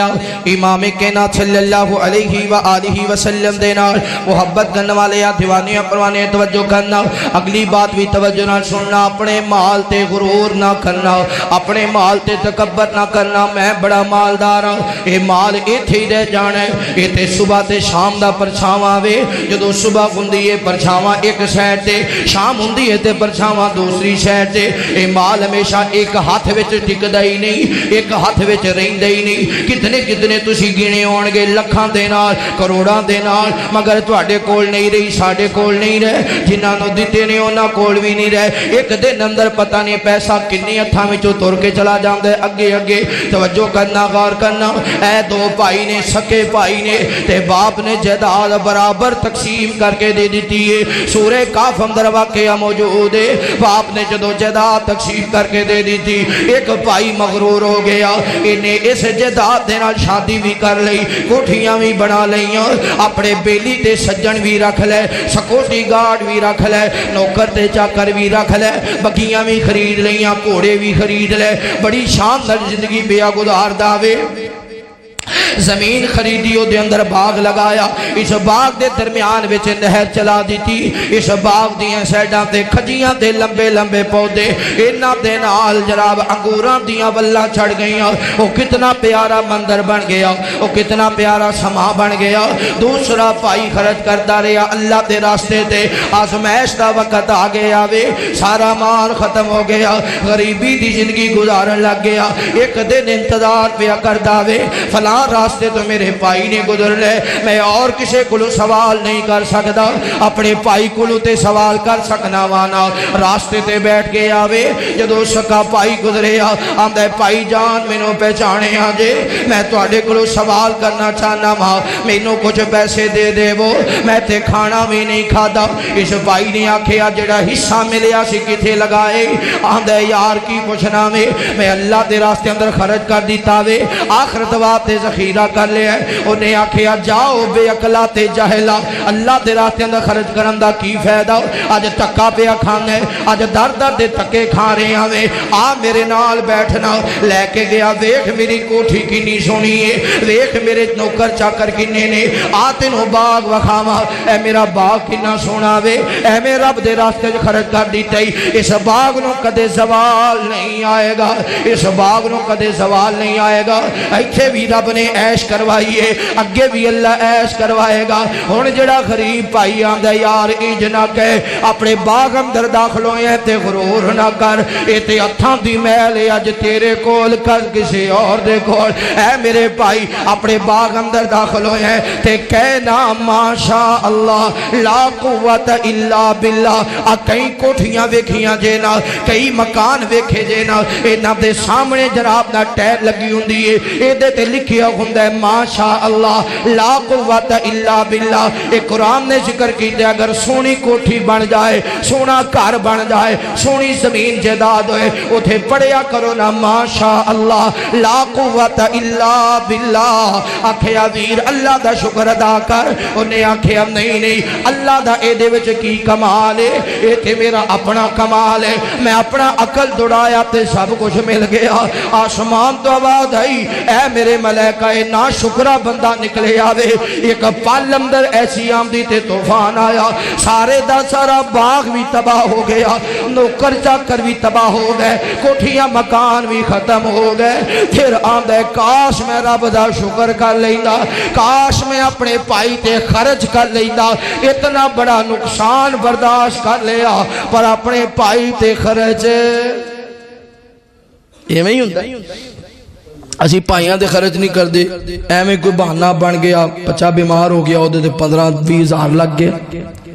امام کائنات صلی اللہ علیہ وآلہ وسلم دے نال محبت کرنے والے دیوانے پروانے توجہ کرنا اگلی بات بھی توجہ نہ سننا اپنے مال تے غرور نہ کرنا اپنے مال تے تکبر نہ کرنا میں بڑا مالدار ہوں اے مال ایتھے ہی رہ جانا ہے ایتھے صبح تے شام دا پرچھاواں وے جدو صبح ہوندی ہے پرچھاواں ایک سائڈ تے شام ہوندی ہے تے پرچھاواں دوسری سائڈ تے اے مال ہمیشہ ایک ہاتھ وچ ٹکدا ہی نہیں ایک ہاتھ وچ رہندا ہی نہیں کتنے کتنے تسی گنے ہون گے لکھاں دے نال کروڑاں دے نال مگر تواڈے کول نہیں رہی ساڈے کول نہیں رہے جنہاں نوں دتے نے انہاں کول بھی نہیں رہے ایک دن اندر پتہ نہیں پیسہ کنے ہتھاں وچوں تر کے چلا جاندا ہے اگے اگے توجہ کرنا غور کرنا اے دو بھائی نے سکے بھائی نے تے باپ نے جائیداد برابر تقسیم کر کے دے دیتی ہے سورہ کاف اندر واقعہ موجود ہے باپ نے جدو جائیداد تقسیم کر کے دے دی تھی ایک بھائی مغرور ہو گیا انہیں اس جائیداد دے نال شادی بھی کر لئی کوٹھیاں بھی بنا لئیاں اپنے بیلی تے سجن بھی رکھ لے سکوٹی گارڈ بھی رکھ لے نوکر تے چاکر بھی رکھ لے بکیاں بھی خرید لئیاں گھوڑے بھی خرید لے بڑی شاندار زندگی بیا گزار داوے زمین خریدیو دے اندر باغ لگایا اس باغ دے درمیان وچ نہر چلا دیتی اس باغ دیاں سیڈاں تے کھجیاں دے لمبے لمبے پودے انہاں دے نال جناب انگوراں دیاں ولاں چڑھ گئیاں او کتنا پیارا مندر بن گیا او کتنا پیارا سما بن گیا دوسرا بھائی خرچ کرتا رہیا اللہ دے راستے تے آزمائش دا وقت آ گیا وے سارا مال ختم ہو گیا غریبی دی زندگی گزارن لگ گیا ایک دن انتظار پیا کردا وے فلاں راستے تو میرے بھائی نے گزر لے میں اور کسے کلو سوال نہیں کر سکتا اپنے بھائی کلو تے سوال کر سکنا وانا راستے تے بیٹھ کے آوے جدو سکا بھائی گزرے آندھے بھائی جان میں نو پہچانے آجے میں تو آڑے کلو سوال کرنا چاہنا ماں میں نو کچھ پیسے دے دے وہ میں تے کھانا بھی نہیں کھادا اس بھائی نے آکھے جڑا حصہ ملیا سی کتھے لگائے آندھے یار کی پوچھنا میں اللہ دے راستے اندر خرچ کر دیتا وے آخر دوات ذخیرہ کر لے ہے انہیں آکھیا جاؤ بے اقلاتے جاہلا اللہ دے راستے اندر خرچ کرن دا کی فائدہ آج تکا پیا کھانے آج در در دے تکے کھا رہے ہیں آ میرے نال بیٹھنا لے کے گیا ویکھ میری کوٹھی کنی سونی ہے ویکھ میرے نوکر چاکر کنے نے آ تینوں باغ وکھاواں اے میرا باغ کنا سونا وے اے میرے رب دے راستے خرچ کر دیتا ہی اس باغ نو کدے زوال نہیں آئے گا اس باغ نو کدے زوال نہیں آئے گا ایتھے بھی رب نے عیش کروائیے اگے بھی اللہ عیش کروائے گا ہن جڑا غریب بھائی آندا یار انج نہ کہے اپنے باغ اندر داخل ہوئے تے غرور نہ کر اے تے ہتھاں دی میل اج تیرے کول کر کسی اور دے کول اے میرے بھائی اپنے باغ اندر داخل ہوئے تے کہنا ماشاء اللہ لا قوت الا باللہ کئی کوٹھیاں ویکھیاں جے نا کئی مکان ویکھے جے نا انہاں دے سامنے جناب نا ٹیر لگی ہوندی ہے اے دے تے لکھیا ہوندہ ہے ماشاء اللہ لا قوت الا باللہ ایک قرآن نے ذکر کیتے اگر سونی کوٹھی بن جائے سونا گھر بن جائے سونی زمین جائیداد ہوئے اتھے پڑھیا کرو نا ماشاء اللہ لا قوت الا باللہ آکھیا ویر اللہ دا شکر ادا کر انہیں آکھیا نہیں اللہ دا اے دے وچ کی کمال ہے اے تے میرا اپنا کمال ہے میں اپنا عقل دوڑایا تے سب کچھ مل گیا آسمان تو آواز آئی اے میرے ملائکہ نا شکرہ بندہ نکلے آوے ایک پل اندر ایسی آمدی تے طوفان آیا سارے دا سارا باغ بھی تباہ ہو گیا نوکر چاکر بھی تباہ ہو گئے کوٹھیاں مکان بھی ختم ہو گئے پھر آندے کاش میں رب دا شکر کر لیندہ کاش میں اپنے پائی تے خرچ کر لیندہ اتنا بڑا نقصان برداشت کر لیا پر اپنے پائی تے خرچ یہ میں ہی ہوندہ اسی پائیاں دے خرچ نہیں کر دے ایمیں کوئی بہانہ بن گیا بچہ بیمار ہو گیا ادھر 15-20 ہزار لگ گیا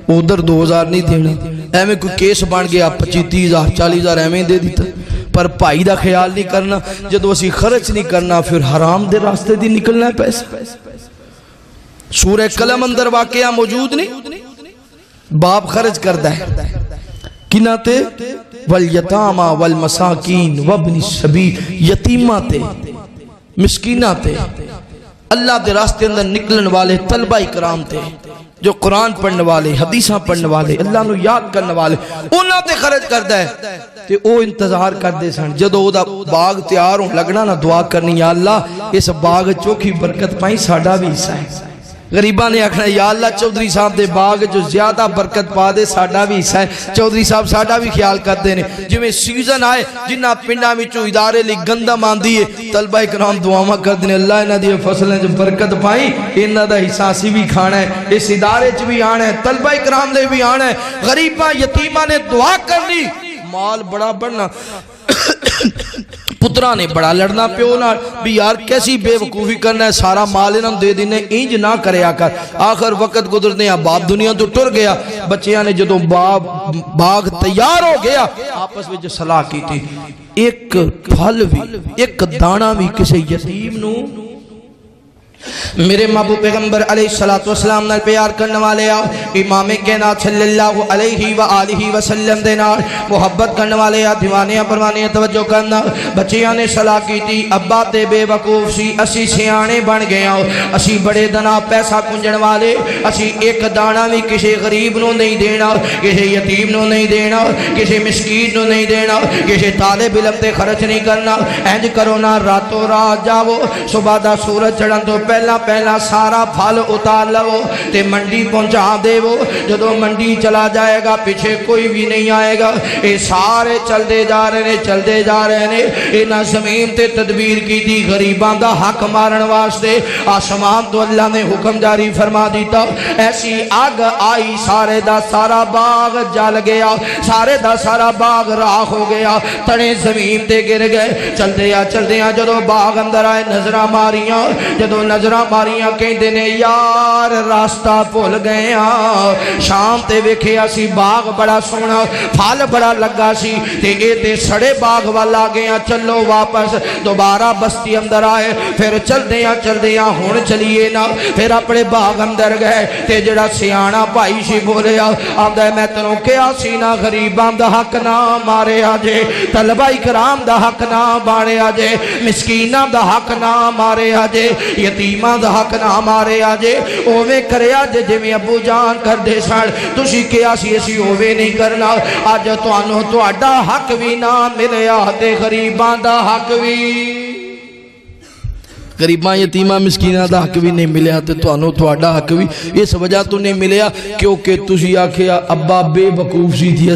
ادھر 2000 نہیں دینا ایمیں کوئی کیس بن گیا 25-30 ہزار 40 ہزار ایمیں دے دیتا پر پائی دا خیال نہیں کرنا جدو اسی خرچ نہیں کرنا پھر حرام دے راستے دی نکلنا ہے پیسہ سورہ قلم اندر واقعہ موجود نہیں باپ خرچ کرتا ہے کنا تے والیتاما والمساکین وابن السبیل یتیمہ تے مسکینہ تے اللہ دے راستے اندر نکلن والے طلبہ اکرام تے جو قرآن پڑھنے والے حدیثاں پڑھنے والے اللہ نو یاد کرنے والے انہاں تے خرچ کرتا ہے تے او انتظار کردے سن جدوں او دا باغ تیار ہون لگنا نا دعا کرنی یا اللہ اس باغ چوکھی برکت پائی ساڈا بھی حصہ ہے غریباں نے آکھنا یا اللہ چودھری صاحب دے باغ جو زیادہ برکت پا دے ساڈا بھی حصہ ہے چودھری صاحب ساڈا بھی خیال کرتے ہیں جویں سیزن آئے جنہ پنڈاں وچوں ادارے لئی گندم آندی ہے طلبہ کرام دعاواں کردے نے اللہ انہاں دی فصلیں جو برکت پائی انہاں دا حصہ اسی بھی کھانا ہے اس ادارے چ بھی آنا ہے طلبہ کرام دے بھی آنا ہے غریباں یتیماں نے دعا کرنی مال بڑا بڑھنا پترا نے بڑا لڑنا پیو نال بھی یار کیسی بے وقوفی کرنا ہے سارا مال انہوں دے دینے انج نہ کرے آکر آخر وقت گزرنے باپ دنیا تو ٹر گیا بچیاں نے جدوں باغ تیار ہو گیا آپس میں جو صلاح کی تھی ایک پھل بھی ایک دانا بھی کسی یتیم نو میرے محبوب پیغمبر علیہ السلام نال پیار کرنے والے آؤ امام کائنات صلی اللہ علیہ وآلہ وسلم دے نال محبت کرنے والے آ دیوانیاں پروانیاں توجہ کرنا بچیاں نے صلاح کی تھی ابا تے بے وقوف سی اسی سیانے بن گئے آؤ اسی بڑے دنا پیسہ کنجن والے اسی ایک دانا بھی کسی غریب نو نہیں دینا کسی یتیم نو نہیں دینا کسی مسکین نو نہیں دینا کسی طالب علم تے خرچ نہیں کرنا انج کرو نا راتوں رات جاؤ صبح دا سورج چڑھن تو پہلا سارا پھل اتار لو تے منڈی پہنچا دے وہ جدو منڈی چلا جائے گا پیچھے کوئی بھی نہیں آئے گا اے سارے چل دے جا رہے ہیں انہاں زمین تے تدبیر کی دی غریباں دا حق مارن واسطے آسمان تو اللہ نے حکم جاری فرما دیتا ایسی آگ آئی سارے دا سارا باغ جل گیا سارے دا سارا باغ راکھ ہو گیا تنے زمین تے گر گئے چل دیا جدو باغ اندر آئے نظرہ ماریاں جدو نظرہ ماریاں کہندے نے یار راستہ بھول گئے شام تے ویکھیا سی باغ بڑا سونا پھل بڑا لگا سی تے اے تے سڑے باغ والا گیا چلو واپس دوبارہ بستی اندر آئے پھر چل دیاں ہون چلیے نا پھر اپنے باغ اندر گئے تے جڑا سیانا بھائی سی بولیا آمدہ میں تنوں کیا سی نا غریباں دا حق نہ مارے آجے طلبہ کرام دا حق نہ بانے آجے مسکیناں دا حق نہ مارے آجے یتیماں دا حق نہ مارے آجے اوے کرے آجے جے میں ابو جان کر دے ساڑ تُسی کیا سی اسی اوے نہیں کرنا آج تو آنو تو اڈا حق بھی نہ ملے آتے غریباں دا حق بھی غریباں یتیماں مسکیناں دا حق بھی نہیں ملیا تے تو آنو تو اڈا حق بھی اس وجہ تو نہیں ملیا کیونکہ تُسی آکھیا ابا بے وقوف سی تھی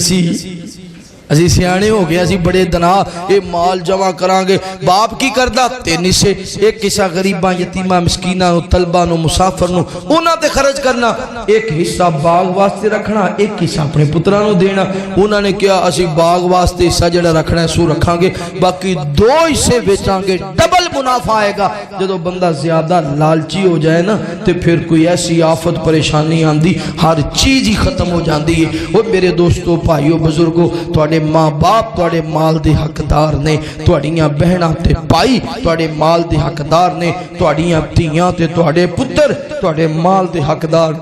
اسی سیانے ہو گیا اسی بڑے دنا اے مال جمع کرانگے باپ کی کردہ تین سے ایک حصہ غریباں یتیماں مسکیناں طلباں نو مسافر نو انہاں تے خرچ کرنا ایک حصہ باغ واسطے رکھنا ایک حصہ اپنے پتران نو دینا انہاں نے کیا اسی باغ واسطے حصہ جڑا رکھنا ہے سو رکھاں گے باقی دو حصے بیچاں گے ڈبل منافع آئے گا جدو بندہ زیادہ لالچی ہو جائے نا تے پھر کوئی ایسی آفت پریشانی آندی ہر چیز ہی ختم ہو جاندی ہے وہ میرے دوستو بھائیو بزرگو توڑے ماں باپ توڑے مال دے حقدار نے توڑیاں بہناں تے پائی توڑے مال دے حقدار نے توڑیاں تیاں تے توڑے پتر توڑے مال دے حقدار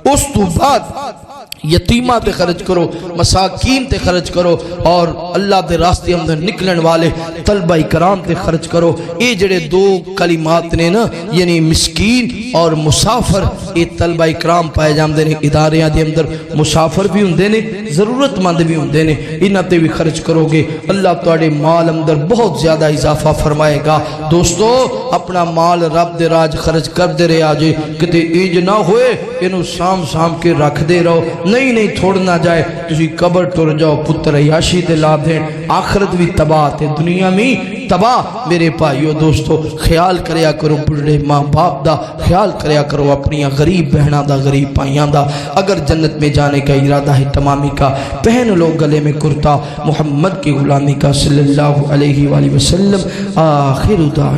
اس تو بعد یتیمہ تے خرچ کرو مساکین تے خرچ کرو اور اللہ دے راستے اندر نکلن والے طلبہ کرام تے خرچ کرو اے جڑے دو کلمات نے نا یعنی مسکین اور مسافر اے طلبہ کرام پائے جاندے نے اداریاں دے اندر مسافر بھی ہوندے نے ضرورت مند بھی ہوندے نے انہاں تے بھی خرچ کرو گے اللہ تواڈے مال اندر بہت زیادہ اضافہ فرمائے گا دوستو اپنا مال رب دے راج خرچ کر دے رہے آجے کتے ایج نہ ہوئے انہوں سام کے رکھ دے رہو نہیں تھوڑنا جائے تُسی قبر ٹر جاؤ پتر عیاشی تے لا دیں آخرت بھی تباہ تے دنیا میں تباہ میرے بھائیو دوستو خیال کریا کرو بڑھے ماں باپ دا خیال کریا کرو اپنی غریب بہنہ دا غریب پائیاں دا اگر جنت میں جانے کا ارادہ ہے تمامی کا پہن لو گلے میں کرتا محمد کی غلامی کا صلی اللہ علیہ وآلہ وسلم آخر دعائیں